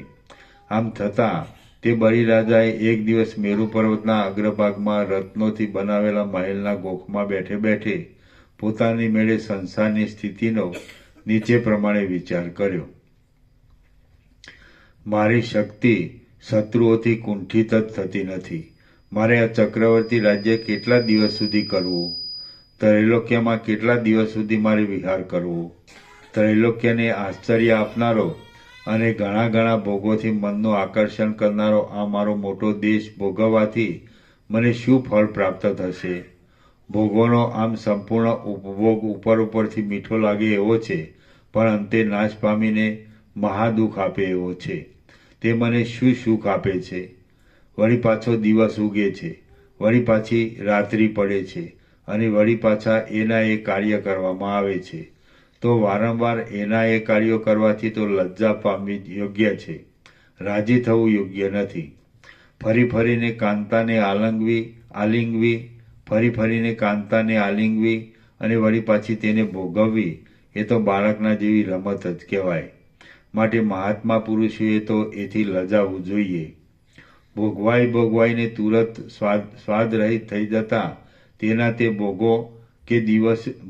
Speaker 3: આમ થતાં તે બલિરાજાએ એક દિવસ મેરુ પર્વતના અગ્રભાગમાં રત્નોથી બનાવેલા મહેલના ગોખમાં બેઠે બેઠે પોતાની મેળે સંસારની સ્થિતિનો નીચે પ્રમાણે વિચાર કર્યો. મારી શક્તિ શત્રુઓથી કુંઠિત જ થતી નથી. મારે આ ચક્રવર્તી રાજ્ય કેટલા દિવસ સુધી કરવું? ત્રૈલોક્યમાં કેટલા દિવસ સુધી મારે વિહાર કરવો? ત્રૈલોક્યને આશ્ચર્ય આપનારો અને ઘણા ઘણા ભોગોથી મનનું આકર્ષણ કરનારો આ મારો મોટો દેશ ભોગવવાથી મને શું ફળ પ્રાપ્ત થશે? ભોગોનો આમ સંપૂર્ણ ઉપભોગ ઉપરથી મીઠો લાગે એવો છે, પણ અંતે નાશ પામીને મહાદુઃખ આપે એવો છે. તે મને શું સુખ આપે છે? વળી પાછો દિવસ ઉગે છે, વળી પાછી રાત્રિ પડે છે અને વળી પાછા એના એ કાર્ય કરવામાં આવે છે. તો વારંવાર એના એ કાર્યો કરવાથી તો લજ્જા પામવી યોગ્ય છે, રાજી થવું યોગ્ય નથી. ફરી ફરીને કાંતાને આલિંગવી ફરી ફરીને કાંતાને આલિંગવી અને વળી પાછી તેને ભોગવવી એ તો બાળકના જેવી રમત જ કહેવાય. માટે મહાત્મા પુરુષોએ તો એથી લજાવવું જોઈએ. ભોગવાઈને તુરત સ્વાદ રહિત થઈ જતા તેના તે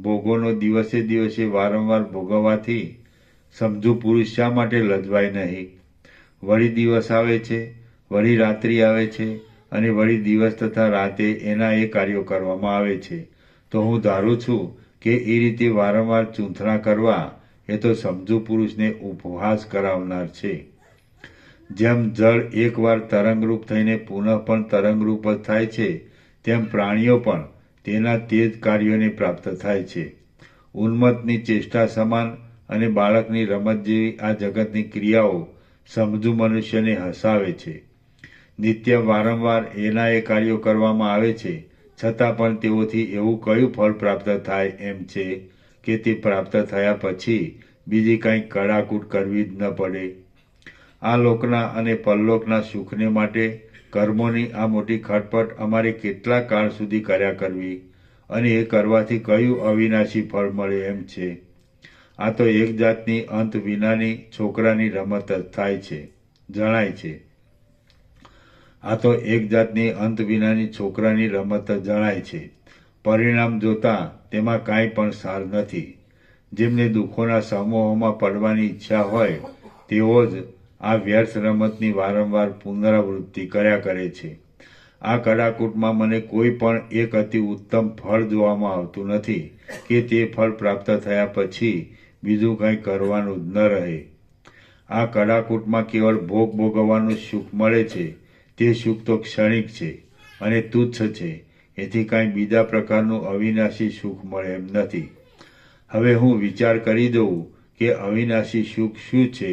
Speaker 3: ભોગોનો દિવસે દિવસે વારંવાર ભોગવવાથી સમજુ પુરુષ શા માટે લજવાય નહીં? વળી દિવસ આવે છે, વળી રાત્રિ આવે છે અને વળી દિવસ તથા રાતે એના એ કાર્યો કરવામાં આવે છે. તો હું ધારું છું કે એ રીતે વારંવાર ચૂંથણા કરવા એ તો સમજુ પુરુષને ઉપહાસ કરાવનાર છે. જેમ જળ એકવાર તરંગરૂપ થઈને પુનઃ પણ તરંગરૂપ જ થાય છે, તેમ પ્રાણીઓ પણ તેના તે જ કાર્યોને પ્રાપ્ત થાય છે. ઉન્મત્તની ચેષ્ટા સમાન અને બાળકની રમત જેવી આ જગતની ક્રિયાઓ સમજુ મનુષ્યને હસાવે છે. નિત્ય વારંવાર એના એ કાર્યો કરવામાં આવે છે, છતાં પણ તેઓથી એવું કયું ફળ પ્રાપ્ત થાય એમ છે કે તે પ્રાપ્ત થયા પછી બીજી કાંઈ કડાકૂટ કરવી જ ન પડે? આ લોકના અને પરલોકના સુખને માટે કર્મોની આ મોટી ખટપટ અમારે કેટલા કાળ સુધી કર્યા કરવી અને એ કરવાથી કયું અવિનાશી ફળ મળે એમ છે? આ તો એક જાતની અંત વિનાની છોકરાની રમત જ થાય છે, જણાય છે. આ તો એક જાતની અંત વિનાની છોકરાની રમત જ જણાય છે. પરિણામ જોતા તેમાં કાંઈ પણ સાર નથી. જેમને દુઃખોના સમૂહોમાં પડવાની ઈચ્છા હોય તેઓ જ આ વ્યર્થ રમતની વારંવાર પુનરાવૃત્તિ કર્યા કરે છે. આ કડાકૂટમાં મને કોઈ પણ એક અતિ ઉત્તમ ફળ જોવામાં આવતું નથી કે તે ફળ પ્રાપ્ત થયા પછી બીજું કંઈ કરવાનું જ ન રહે. આ કડાકૂટમાં કેવળ ભોગ ભોગવવાનું સુખ મળે છે. તે સુખ તો ક્ષણિક છે અને તુચ્છ છે. એથી કાંઈ બીજા પ્રકારનું અવિનાશી સુખ મળે એમ નથી. હવે હું વિચાર કરી દઉં કે અવિનાશી સુખ શું છે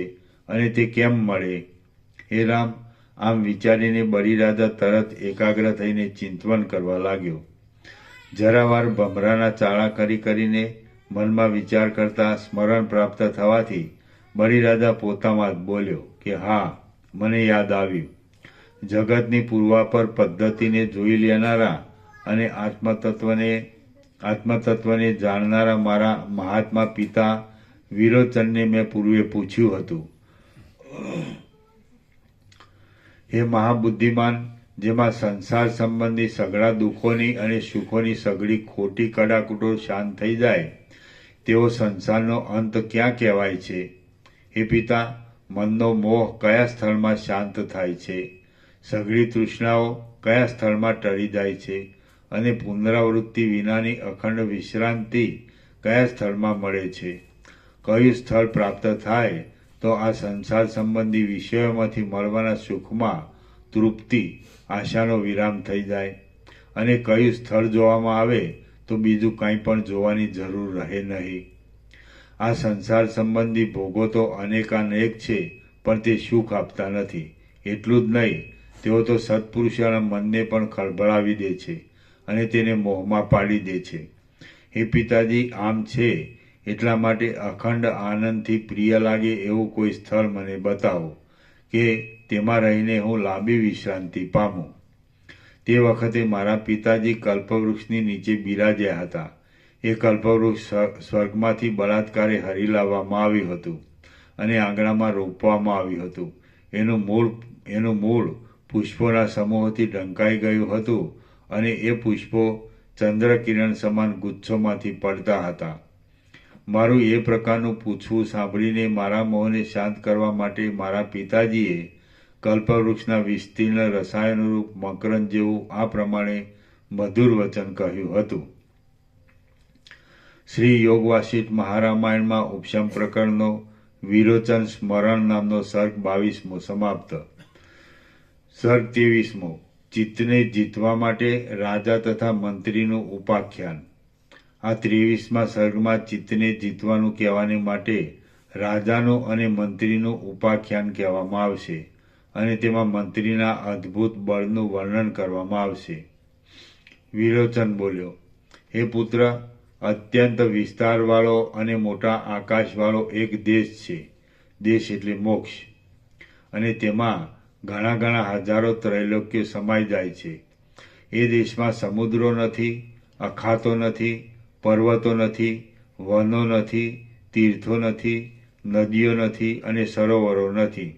Speaker 3: અને તે કેમ મળે. હે રામ, આમ વિચારીને બલિરાજા તરત એકાગ્ર થઈને ચિંતવન કરવા લાગ્યો. જરાવાર ભમરાના ચાળા કરીને મનમાં વિચાર કરતા સ્મરણ પ્રાપ્ત થવાથી બલિરાજા પોતામાં જ બોલ્યો કે હા, મને યાદ આવ્યું. જગતની પૂર્વાપર પદ્ધતિને જોઈ લેનારા અને આત્મતત્વને જાણનારા મારા મહાત્મા પિતા વિરોચનને મેં પૂર્વે પૂછ્યું હતું, હે મહાબુદ્ધિમાન, જેમાં સંસાર સંબંધી સઘળા દુઃખોની અને સુખોની સઘળી ખોટી કડાકૂટો શાંત થઈ જાય તેવો સંસારનો અંત ક્યાં કહેવાય છે? હે પિતા, મનનો મોહ કયા સ્થળમાં શાંત થાય છે? સઘળી તૃષ્ણાઓ કયા સ્થળમાં ટળી જાય છે? અને પુનરાવૃત્તિ વિનાની અખંડ વિશ્રાંતિ કયા સ્થળમાં મળે છે? કયું સ્થળ પ્રાપ્ત થાય તો આ સંસાર સંબંધી વિષયોમાંથી મળવાના સુખમાં તૃપ્તિ, આશાનો વિરામ થઈ જાય અને કયું સ્થળ જોવામાં આવે તો બીજું કંઈ પણ જોવાની જરૂર રહે નહીં. આ સંસાર સંબંધી ભોગો તો અનેકાનેક છે, પણ તે સુખ આપતા નથી. એટલું જ નહીં, તેઓ તો સત્પુરુષોના મનને પણ ખળભળાવી દે છે અને તેને મોહમાં પાડી દે છે. હે પિતાજી, આમ છે એટલા માટે અખંડ આનંદથી પ્રિય લાગે એવું કોઈ સ્થળ મને બતાવો કે તેમાં રહીને હું લાંબી વિશ્રાંતિ પામું. તે વખતે મારા પિતાજી કલ્પવૃક્ષની નીચે બિરાજ્યા હતા. એ કલ્પવૃક્ષ સ્વર્ગમાંથી બળાત્કારે હરી લાવવામાં આવ્યું હતું અને આંગણામાં રોપવામાં આવ્યું હતું. એનું મૂળ પુષ્પોના સમૂહોથી ઢંકાઈ ગયું હતું અને એ પુષ્પો ચંદ્રકિરણ સમાન ગુચ્છોમાંથી પડતા હતા. મારું એ પ્રકારનું પૂછવું સાંભળીને મારા મોહને શાંત કરવા માટે મારા પિતાજીએ કલ્પવૃક્ષના વિસ્તીર્ણ રસાયણરૂપ મકરંદ જેવું આ પ્રમાણે મધુર વચન કહ્યું હતું. શ્રી યોગ વાસિષ્ઠ મહારામાયણમાં ઉપશમ પ્રકરણનો વિરોચન સ્મરણ નામનો સર્ગ 22મો સમાપ્ત. સર્ગ 23મો ચિત્તને જીતવા માટે રાજા તથા મંત્રીનું ઉપાખ્યાન. આ 23મા સર્ગમાં ચિત્તને જીતવાનું કહેવાને માટે રાજાનું અને મંત્રીનું ઉપાખ્યાન કહેવામાં આવશે અને તેમાં મંત્રીના અદ્ભુત બળનું વર્ણન કરવામાં આવશે. વિરોચન બોલ્યો, હે પુત્ર, અત્યંત વિસ્તારવાળો અને મોટા આકાશવાળો એક દેશ છે. દેશ એટલે મોક્ષ. અને તેમાં ઘણા ઘણા હજારો ત્રૈલોક્યો સમાઈ જાય છે. એ દેશમાં સમુદ્રો નથી, અખાતો નથી, પર્વતો નથી, વનો નથી, તીર્થો નથી, નદીઓ નથી અને સરોવરો નથી.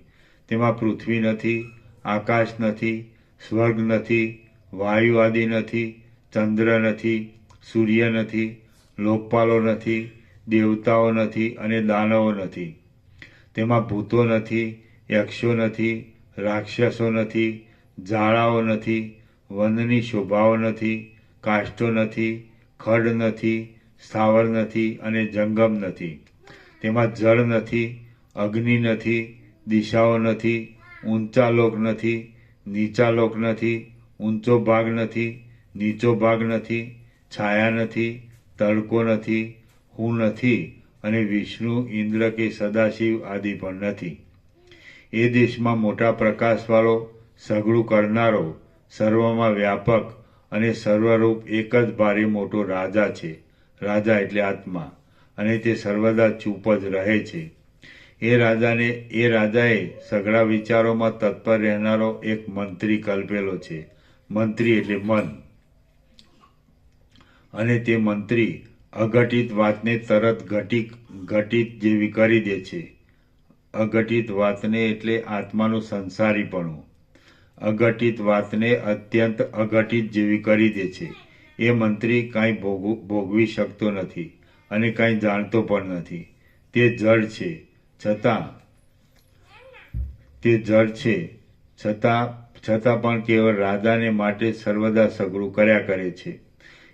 Speaker 3: તેમાં પૃથ્વી નથી, આકાશ નથી, સ્વર્ગ નથી, વાયુ આદિ નથી, ચંદ્ર નથી, સૂર્ય નથી, લોકપાલો નથી, દેવતાઓ નથી અને દાનવો નથી. તેમાં ભૂતો નથી, યક્ષો નથી, રાક્ષસો નથી, ઝાડાઓ નથી, વનની શોભાઓ નથી, કાષ્ઠો નથી, ખડ નથી, સ્થાવર નથી અને જંગમ નથી. તેમાં જળ નથી, અગ્નિ નથી, દિશાઓ નથી, ઊંચા લોક નથી, નીચા લોક નથી, ઊંચો ભાગ નથી, નીચો ભાગ નથી, છાયા નથી, તડકો નથી, હું નથી અને વિષ્ણુ, ઇન્દ્ર કે સદાશિવ આદિ પણ નથી. એ દેશમાં મોટા પ્રકાશવાળો, સઘળું કરનારો, સર્વમાં વ્યાપક અને સર્વરૂપ એક જ ભારે મોટો રાજા છે. રાજા એટલે આત્મા, અને તે સર્વદા ચૂપ જ રહે છે. એ રાજાએ સઘળા વિચારોમાં તત્પર રહેનારો એક મંત્રી કલ્પેલો છે. મંત્રી એટલે મન. અને તે મંત્રી અઘટિત વાતને તરત ઘટિત જેવી કરી દે છે. અઘટિત વાતને એટલે આત્માનું સંસારીપણું. અઘટિત વાતને અત્યંત અઘટિત જેવી કરી દે છે. એ મંત્રી કાંઈ ભોગવી શકતો નથી અને કાંઈ જાણતો પણ નથી. તે જડ છે, છતાં પણ કેવળ રાજાને માટે સર્વદા સઘળું કર્યા કરે છે.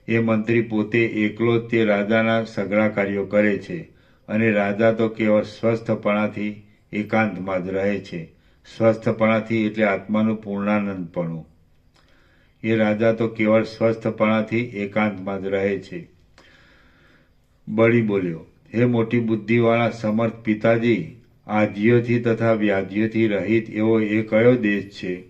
Speaker 3: એ મંત્રી પોતે એકલો જ તે રાજાના સઘળા કાર્યો કરે છે અને રાજા તો કેવળ સ્વસ્થપણાથી એકાંતમાં જ રહે છે. સ્વસ્થપણાથી એટલે આત્માનું પૂર્ણાનંદપણું. એ રાજા તો કેવળ સ્વસ્થપણાથી એકાંતમાં જ રહે છે. બળી બોલ્યો, હે મોટી બુદ્ધિવાળા સમર્થ પિતાજી, આધિઓથી તથા વ્યાધિઓથી રહિત એવો એ કયો દેશ છે?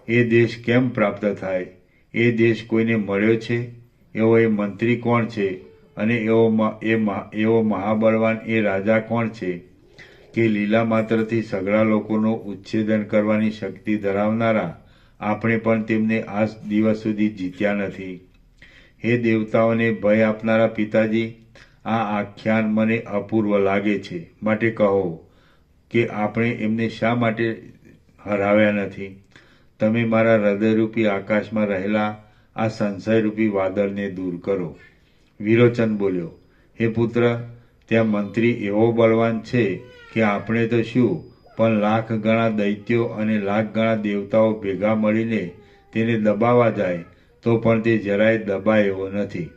Speaker 3: એ દેશ કેમ પ્રાપ્ત થાય? એ દેશ કોઈને મળ્યો છે? એવો એ મંત્રી કોણ છે? અને એવો મહાબળવાન એ રાજા કોણ છે કે લીલા માત્રથી સઘળા લોકોનું ઉચ્છેદન કરવાની શક્તિ ધરાવનારા આપણે પણ તેમને આ દિવસ સુધી જીત્યા નથી. હે દેવતાઓને ભય આપનારા પિતાજી, આ આખ્યાન મને અપૂર્વ લાગે છે. માટે કહો કે આપણે એમને શા માટે હરાવ્યા નથી? તમે મારા હૃદયરૂપી આકાશમાં રહેલા આ સંશયરૂપી વાદળને દૂર કરો. વિરોચન બોલ્યો, હે પુત્ર, ત્યાં મંત્રી એવો બળવાન છે કે આપણે તો શું, પણ લાખ ગણા દૈત્યો અને લાખ ગણા દેવતાઓ ભેગા મળીને તેને દબાવવા જાય તો પણ તે જરાય દબાય એવો નથી.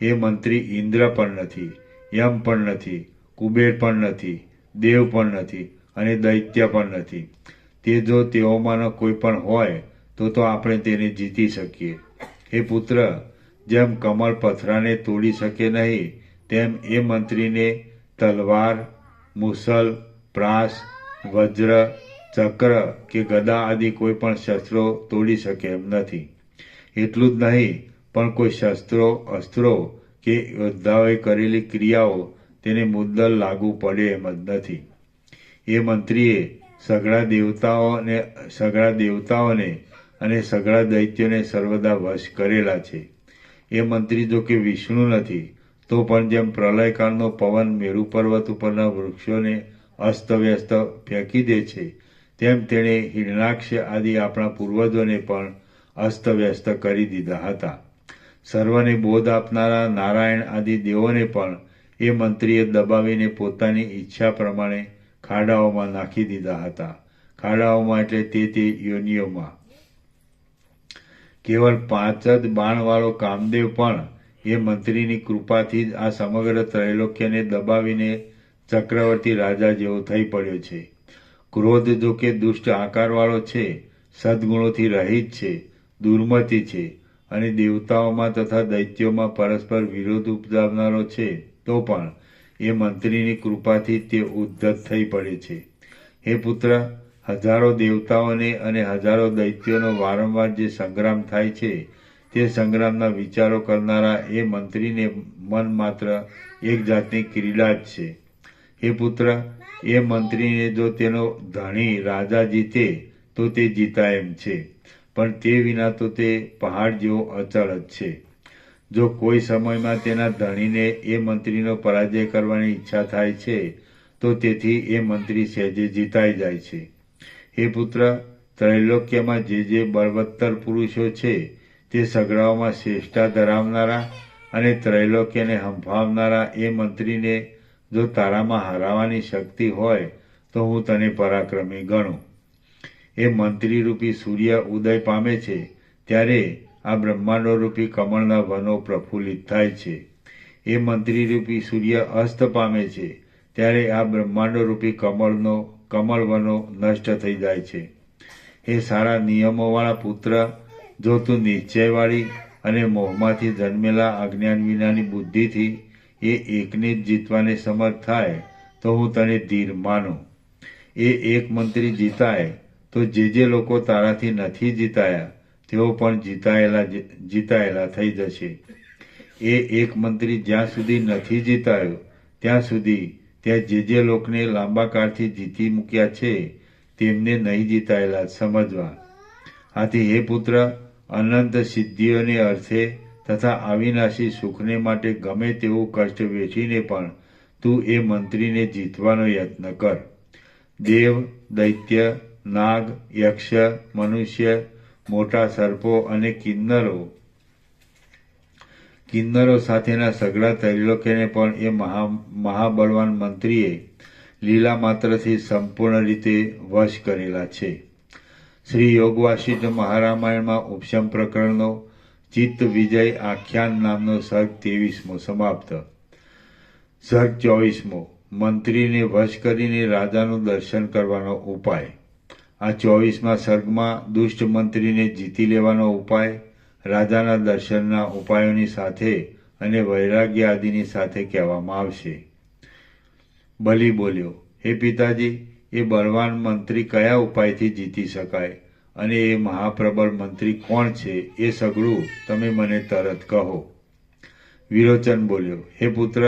Speaker 3: એ મંત્રી ઇન્દ્ર પણ નથી, યમ પણ નથી, કુબેર પણ નથી, દેવ પણ નથી અને દૈત્ય પણ નથી. તે જો તેઓમાંનો કોઈ પણ હોય તો આપણે તેને જીતી શકીએ. હે પુત્ર, જેમ કમળ પથરાને તોડી શકે નહીં, તેમ એ મંત્રીને તલવાર, મુસલ, પ્રાસ, વજ્ર, ચક્ર કે ગદા આદિ કોઈ પણ શસ્ત્રો તોડી શકે એમ નથી. એટલું જ નહીં, પણ કોઈ શસ્ત્રો, અસ્ત્રો કે યોદ્ધાઓએ કરેલી ક્રિયાઓ તેને મુદ્દલ લાગુ પડે એમ જ નથી. એ મંત્રીએ સઘળા દેવતાઓને અને સઘળા દૈત્યોને સર્વદા વશ કરેલા છે. એ મંત્રી જો કે વિષ્ણુ નથી, તો પણ જેમ પ્રલયકાળનો પવન મેરુ પર્વત ઉપરના વૃક્ષોને અસ્તવ્યસ્ત ફેંકી દે છે, તેમ તેણે હિરણાક્ષ આદિ આપણા પૂર્વજોને પણ અસ્તવ્યસ્ત કરી દીધા હતા. સર્વને બોધ આપનારા નારાયણ આદિ દેવોને પણ એ મંત્રીએ દબાવીને પોતાની ઈચ્છા પ્રમાણે ખાડાઓમાં નાખી દીધા હતા. ખાડાઓમાં એટલે તે યોનિઓમાં. કેવળ 5 જ બાણવાળો કામદેવ પણ એ મંત્રીની કૃપાથી જ આ સમગ્ર ત્રૈલોક્યને દબાવીને ચક્રવર્તી રાજા જેવો થઈ પડ્યો છે. ક્રોધ જો કે દુષ્ટ આકારવાળો છે, સદ્ગુણોથી રહિત છે, દુર્મતિ છે અને દેવતાઓમાં તથા દૈત્યોમાં પરસ્પર વિરોધ ઉપજાવનારો છે, તો પણ એ મંત્રીની કૃપાથી તે ઉદ્ધત થઈ પડે છે. હે પુત્ર, હજારો દેવતાઓને અને હજારો દૈત્યોનો વારંવાર જે સંગ્રામ થાય છે, તે સંગ્રામના વિચારો કરનારા એ મંત્રીને મન માત્ર એક જાતની ક્રીડા જ છે. હે પુત્ર, એ મંત્રીને જો તેનો ધણી રાજા જીતે તો તે જીતાય એમ છે, પણ તે વિના તો તે પહાડ જેવો અચળ જ છે. જો કોઈ સમયમાં તેના ધણીને એ મંત્રીનો પરાજય કરવાની ઈચ્છા થાય છે, તો તેથી એ મંત્રી સહેજે જીતાઈ જાય છે. હે પુત્ર, ત્રૈલોક્યમાં જે બળવત્તર પુરુષો છે, તે સગડાઓમાં શ્રેષ્ઠતા ધરાવનારા અને ત્રૈલોક્યને હંફાવનારા એ મંત્રીને જો તારામાં હરાવવાની શક્તિ હોય, તો હું તને પરાક્રમી ગણું. એ મંત્રીરૂપી સૂર્ય ઉદય પામે છે, ત્યારે આ બ્રહ્માંડોરૂપી કમળના વનો પ્રફુલ્લિત થાય છે. એ મંત્રીરૂપી સૂર્ય અસ્ત પામે છે, ત્યારે આ બ્રહ્માંડોરૂપી કમળવનો નષ્ટ થઈ જાય છે. એ સારા નિયમોવાળા પુત્ર, જો તું નિશ્ચયવાળી અને મોહમાંથી જન્મેલા અજ્ઞાન વિનાની બુદ્ધિથી એ એકને જ જીતવાને સમર્થ થાય, તો હું તને ધીર માનું. એ એક મંત્રી જીતાય તો જે લોકો તારાથી નથી જીતાયા, તેઓ પણ જીતાયેલા થઈ જશે. એ એક મંત્રી જ્યાં સુધી નથી જીતાયો, ત્યાં સુધી ત્યાં જે લોકને લાંબા કાળથી જીતી મૂક્યા છે, તેમને નહીં જીતાયેલા સમજવા. આથી હે પુત્ર, અનંત સિદ્ધિઓને અર્થે તથા અવિનાશી સુખને માટે ગમે તેવું કષ્ટ વેઠીને પણ તું એ મંત્રીને જીતવાનો યત્ન કર. દેવ, દૈત્ય, નાગ, યક્ષ, મનુષ્ય, મોટા સર્પો અને કિન્નરો સાથેના સઘળા ત્રૈલોક્યને પણ એ મહાબળવાન મંત્રીએ લીલા માત્રથી સંપૂર્ણ રીતે વશ કરેલા છે. શ્રી યોગ વાસિષ્ઠ મહારામાયણમાં ઉપશમ પ્રકરણનો ચિત્ત વિજય આખ્યાન નામનો સર્ગ 23મો સમાપ્ત. સર્ગ 24મો. મંત્રીને વશ કરીને રાજાનું દર્શન કરવાનો ઉપાય. આ 24મા સર્ગમાં દુષ્ટ મંત્રીને જીતી લેવાનો ઉપાય, રાજાના દર્શનના ઉપાયોની સાથે અને વૈરાગ્ય આદિની સાથે કહેવામાં આવશે. બલિ બોલ્યો, હે પિતાજી, એ બળવાન મંત્રી કયા ઉપાયથી જીતી શકાય અને એ મહાપ્રબળ મંત્રી કોણ છે, એ સઘળું તમે મને તરત કહો. વિરોચન બોલ્યો, હે પુત્ર,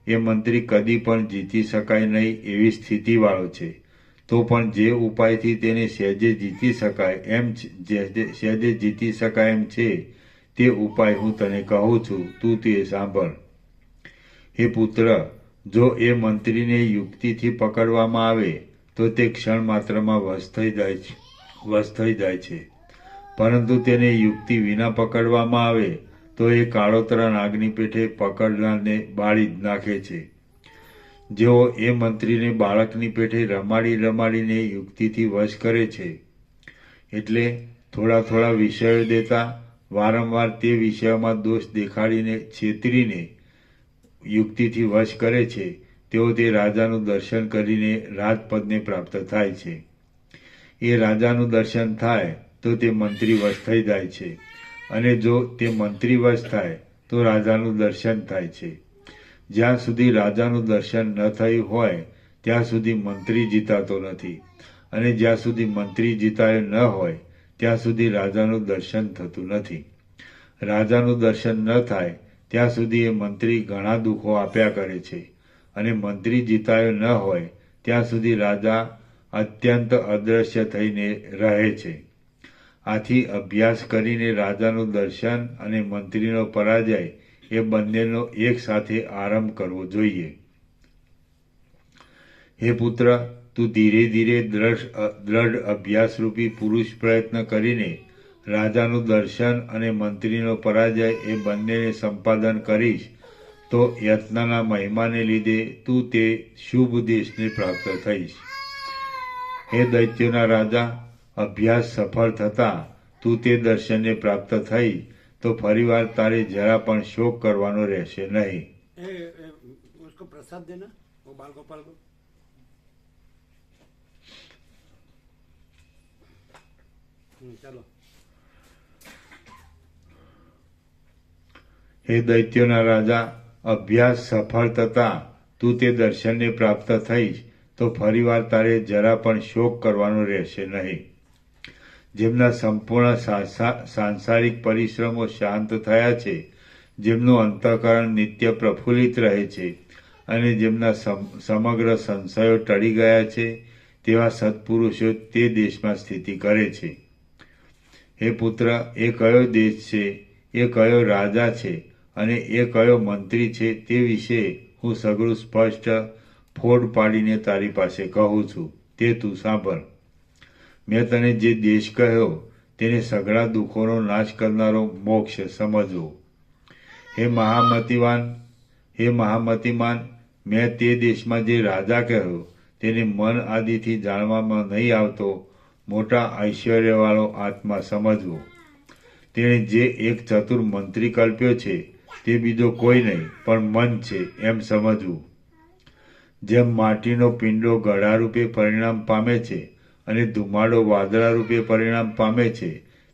Speaker 3: એ મંત્રી કદી પણ જીતી શકાય નહીં એવી સ્થિતિવાળો છે. તો પણ જે ઉપાયથી તેને સહેજે જીતી શકાય એમ છે, તે ઉપાય હું તને કહું છું, તું તે સાંભળ. હે પુત્ર, જો એ મંત્રીને યુક્તિથી પકડવામાં આવે તો તે ક્ષણ માત્રમાં વશ થઈ જાય છે, પરંતુ તેને યુક્તિ વિના પકડવામાં આવે તો એ કાળોતરા નાગની પેઠે પકડનારને બાળી જ નાખે છે. જેઓ એ મંત્રીને બાળકની પેઠે રમાડીને યુક્તિથી વશ કરે છે, એટલે થોડા વિષયો દેતા વારંવાર તે વિષયોમાં દોષ દેખાડીને છેતરીને યુક્તિથી વશ કરે છે, તેઓ તે રાજાનું દર્શન કરીને રાજપદને પ્રાપ્ત થાય છે. એ રાજાનું દર્શન થાય તો તે મંત્રી વશ થઈ જાય છે અને જો તે મંત્રીવશ થાય તો રાજાનું દર્શન થાય છે. જ્યાં સુધી રાજાનું દર્શન ન થયું હોય ત્યાં સુધી મંત્રી જીતાતો નથી, અને જ્યાં સુધી મંત્રી જીતાયો ન હોય ત્યાં સુધી રાજાનું દર્શન થતું નથી. રાજાનું દર્શન ન થાય ત્યાં સુધી એ મંત્રી ઘણા દુઃખો આપ્યા કરે છે, અને મંત્રી જીતાયો ન હોય ત્યાં સુધી રાજા અત્યંત અદ્રશ્ય થઈને રહે છે. આથી અભ્યાસ કરીને રાજાનું દર્શન અને મંત્રીનો પરાજય એ બંનેનો એક સાથે આરંભ કરવો જોઈએ. હે પુત્ર, તું ધીરે ધીરે દ્રઢ અભ્યાસરૂપી પુરુષ પ્રયત્ન કરીને રાજાનું દર્શન અને મંત્રીનો પરાજય એ બંનેને સંપાદન કરીશ તો યત્નના મહિમાને લીધે તું તે શુભ દેશને પ્રાપ્ત થઈશ. હે દૈત્યોના રાજા, અભ્યાસ સફળ થતાં તું તે દર્શનને પ્રાપ્ત થઈ તો ફરીવાર તારે જરા પણ શોક કરવાનો રહેશે નહીં.
Speaker 1: उसको प्रसाद देना वो बाल गोपाल को. चलो.
Speaker 3: હે દૈત્યોના રાજા, અભ્યાસ સફળ થતાં તું તે દર્શનને પ્રાપ્ત થઈશ તો ફરીવાર તારે જરા પણ શોક કરવાનો રહેશે નહીં. જેમના સંપૂર્ણ સાંસારિક પરિશ્રમો શાંત થયા છે, જેમનું અંતઃકરણ નિત્ય પ્રફુલ્લિત રહે છે, અને જેમના સમગ્ર સંશયો ટળી ગયા છે, તેવા સત્પુરુષો તે દેશમાં સ્થિતિ કરે છે. હે પુત્ર, એ કયો દેશ છે, એ કયો રાજા છે અને એ કયો મંત્રી છે તે વિશે હું સઘળું સ્પષ્ટ ફોડ પાડીને તારી પાસે કહું છું, તે તું સાંભળ. મેં તને જે દેશ કહ્યો તેને સઘળા દુઃખોનો નાશ કરનારો મોક્ષ સમજવો. હે મહામતિમાન, મેં તે દેશમાં જે રાજા કહ્યો તેને મન આદિથી જાણવામાં નહીં આવતો મોટા ઐશ્વર્યવાળો આત્મા સમજવો. તેણે જે એક ચતુર મંત્રી કલ્પ્યો છે તે બીજો કોઈ નહીં પણ મન છે એમ સમજવું. જેમ માટીનો પિંડો ગળા રૂપે પરિણામ પામે છે અને ધુમાડો વાદળા રૂપે પરિણામ પામે છે,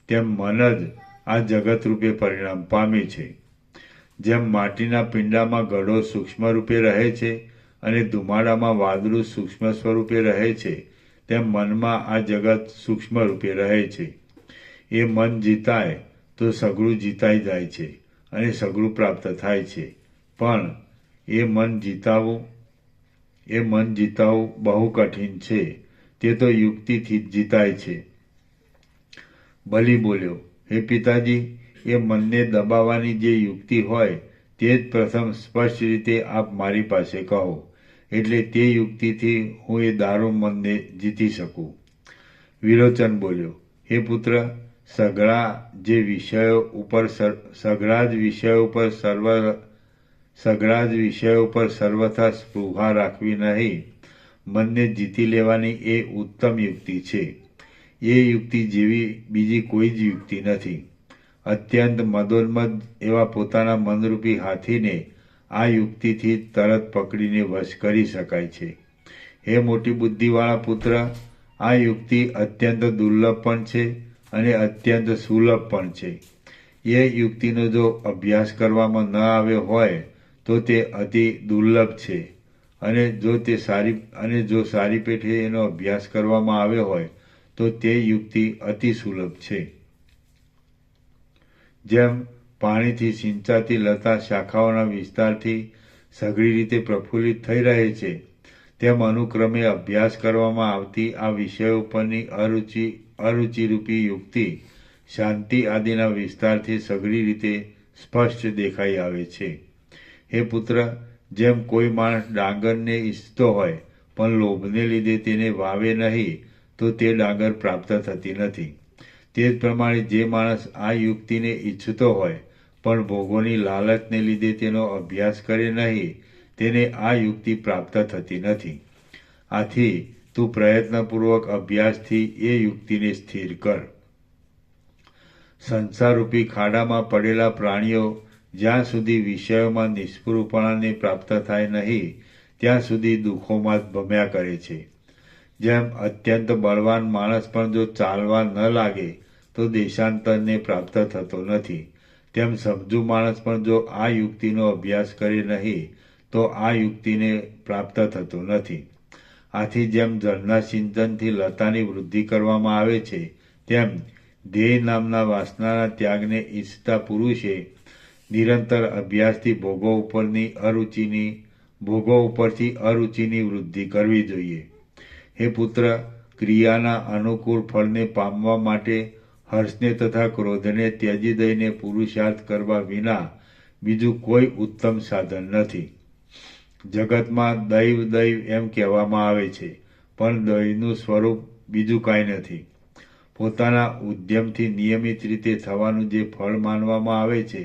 Speaker 3: તેમ મન જ આ જગત રૂપે પરિણામ પામે છે. જેમ માટીના પિંડામાં ગળો સૂક્ષ્મ રૂપે રહે છે અને ધુમાડામાં વાદળું સૂક્ષ્મ સ્વરૂપે રહે છે, તેમ મનમાં આ જગત સૂક્ષ્મ રૂપે રહે છે. એ મન જીતાય તો સઘળું જીતાઈ જાય છે અને સઘળું પ્રાપ્ત થાય છે. પણ એ મન જીતાવવું બહુ કઠિન છે. તે તો યુક્તિથી જ જીતાય છે. બલિ બોલ્યો, હે પિતાજી, એ મનને દબાવવાની જે યુક્તિ હોય તે જ પ્રથમ સ્પષ્ટ રીતે આપ મારી પાસે કહો, એટલે તે યુક્તિથી હું એ દારૂ મનને જીતી શકું. વિરોચન બોલ્યો, હે પુત્ર, સઘળા જ વિષયો ઉપર સર્વથા સ્પૃહા રાખવી નહીં, મનને જીતી લેવાની એ ઉત્તમ યુક્તિ છે. એ યુક્તિ જેવી બીજી કોઈ જ યુક્તિ નથી. અત્યંત મદોન્મદ એવા પોતાના મનરૂપી હાથીને આ યુક્તિથી તરત પકડીને વશ કરી શકાય છે. હે મોટી બુદ્ધિવાળા પુત્ર, આ યુક્તિ અત્યંત દુર્લભ પણ છે અને અત્યંત સુલભ પણ છે. એ યુક્તિનો જો અભ્યાસ કરવામાં ન આવ્યો હોય તો તે અતિ દુર્લભ છે, અને જો સારી પેઠે એનો અભ્યાસ કરવામાં આવ્યો હોય તો તે યુક્તિ અતિ સુલભ છે. જેમ પાણીથી સિંચાતી લતા શાખાઓના વિસ્તારથી સઘળી રીતે પ્રફુલ્લિત થઈ રહે છે, તેમ અનુક્રમે અભ્યાસ કરવામાં આવતી આ વિષયો ઉપરની અરુચિરૂપી યુક્તિ શાંતિ આદિના વિસ્તારથી સઘળી રીતે સ્પષ્ટ દેખાઈ આવે છે. હે પુત્ર, જેમ કોઈ માણસ ડાંગરને ઈચ્છતો હોય પણ લોભને લીધે તેને વાવે નહીં તો તે ડાંગર પ્રાપ્ત થતી નથી, તે જ પ્રમાણે જે માણસ આ યુક્તિને ઈચ્છતો હોય પણ ભોગોની લાલચને લીધે તેનો અભ્યાસ કરે નહીં, તેને આ યુક્તિ પ્રાપ્ત થતી નથી. આથી તું પ્રયત્નપૂર્વક અભ્યાસથી એ યુક્તિને સ્થિર કર. સંસારરૂપી ખાડામાં પડેલા પ્રાણીઓ જ્યાં સુધી વિષયોમાં નિષ્પૃહપણાને પ્રાપ્ત થાય નહીં ત્યાં સુધી દુઃખોમાં જ ભમ્યા કરે છે. જેમ અત્યંત બળવાન માણસ પણ જો ચાલવા ન લાગે તો તો દેશાંતરને પ્રાપ્ત થતો નથી. તેમ સમજુ માણસ પણ જો આ યુક્તિનો અભ્યાસ કરે નહીં તો આ યુક્તિને પ્રાપ્ત થતો નથી. આથી જેમ જળના સિંચનથી લતાની વૃદ્ધિ કરવામાં આવે છે, તેમ ધ્યેય નામના વાસનાના ત્યાગને ઈચ્છતા પુરુષે નિરંતર અભ્યાસથી ભોગો ઉપરથી અરુચિની વૃદ્ધિ કરવી જોઈએ. હે પુત્ર, ક્રિયાના અનુકૂળ ફળને પામવા માટે હર્ષને તથા ક્રોધને ત્યજી દઈને પુરુષાર્થ કરવા વિના બીજું કોઈ ઉત્તમ સાધન નથી. જગતમાં દૈવ એમ કહેવામાં આવે છે, પણ દૈવનું સ્વરૂપ બીજું કાંઈ નથી. પોતાના ઉદ્યમથી નિયમિત રીતે થવાનું જે ફળ માનવામાં આવે છે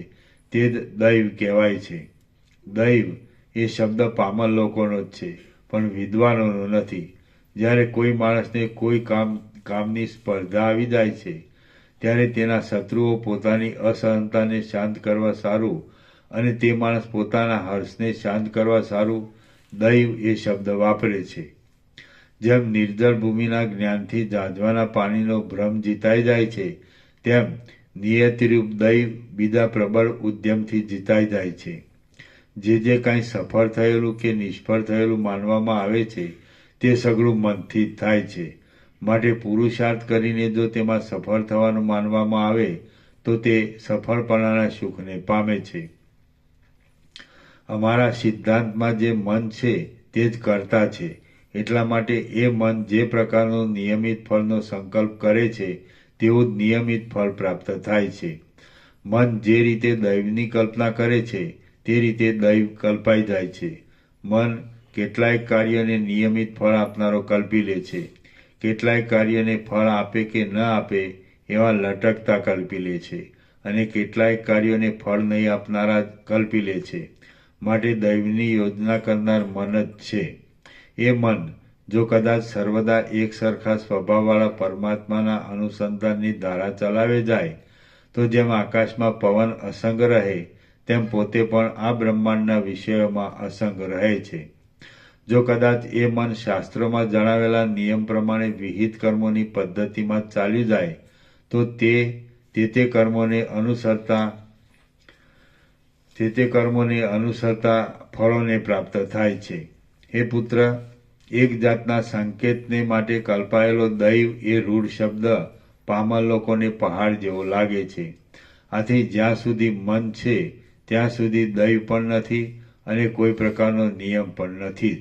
Speaker 3: તે જ દૈવ કહેવાય છે. દૈવ એ શબ્દ પામર લોકોનો જ છે, પણ વિદ્વાનોનો નથી. જ્યારે કોઈ માણસને કોઈ કામની સ્પર્ધા આવી જાય છે, ત્યારે તેના શત્રુઓ પોતાની અસહનતાને શાંત કરવા સારું અને તે માણસ પોતાના હર્ષને શાંત કરવા સારું દૈવ એ શબ્દ વાપરે છે. જેમ નિર્જળ ભૂમિના જ્ઞાનથી ઝાંઝવાના પાણીનો ભ્રમ જીતાઈ જાય છે, તેમ નિયતિરૂપ દૈવ બીજા પ્રબળ ઉદ્યમથી જીતાઈ જાય છે. જે કાંઈ સફળ થયેલું કે નિષ્ફળ થયેલું માનવામાં આવે છે તે સઘળું મનથી જ થાય છે. માટે પુરુષાર્થ કરીને જો તેમાં સફળ થવાનું માનવામાં આવે તો તે સફળપણાના સુખને પામે છે. અમારા સિદ્ધાંતમાં જે મન છે તે જ કર્તા છે. એટલા માટે એ મન જે પ્રકારનો નિયમિત ફળનો સંકલ્પ કરે છે તેવું જ નિયમિત ફળ પ્રાપ્ત થાય છે. મન જે રીતે દૈવની કલ્પના કરે છે તે રીતે દૈવ કલ્પાઈ જાય છે. મન કેટલાય કાર્યને નિયમિત ફળ આપનારો કલ્પી લે છે, કેટલાય કાર્યને ફળ આપે કે ન આપે એવા લટકતા કલ્પી લે છે, અને કેટલાય કાર્યોને ફળ નહીં આપનારા કલ્પી લે છે. માટે દૈવની યોજના કરનાર મન જ છે. એ મન જો કદાચ સર્વદા એક સરખા સ્વભાવવાળા પરમાત્માના અનુસંધાનની ધારા ચલાવે જાય તો જેમ આકાશમાં પવન અસંગ રહે તેમ પોતે પણ આ બ્રહ્માંડના વિષયોમાં અસંગ રહે છે. જો કદાચ એ મન શાસ્ત્રોમાં જણાવેલા નિયમ પ્રમાણે વિહિત કર્મોની પદ્ધતિમાં ચાલ્યું જાય તો તે કર્મોને અનુસરતા ફળોને પ્રાપ્ત થાય છે. હે પુત્ર, એક જાતના સંકેતને માટે કલ્પાયેલો દૈવ એ રૂઢ શબ્દ પામર લોકોને પહાડ જેવો લાગે છે. આથી જ્યાં સુધી મન છે ત્યાં સુધી દૈવ પણ નથી અને કોઈ પ્રકારનો નિયમ પણ નથી.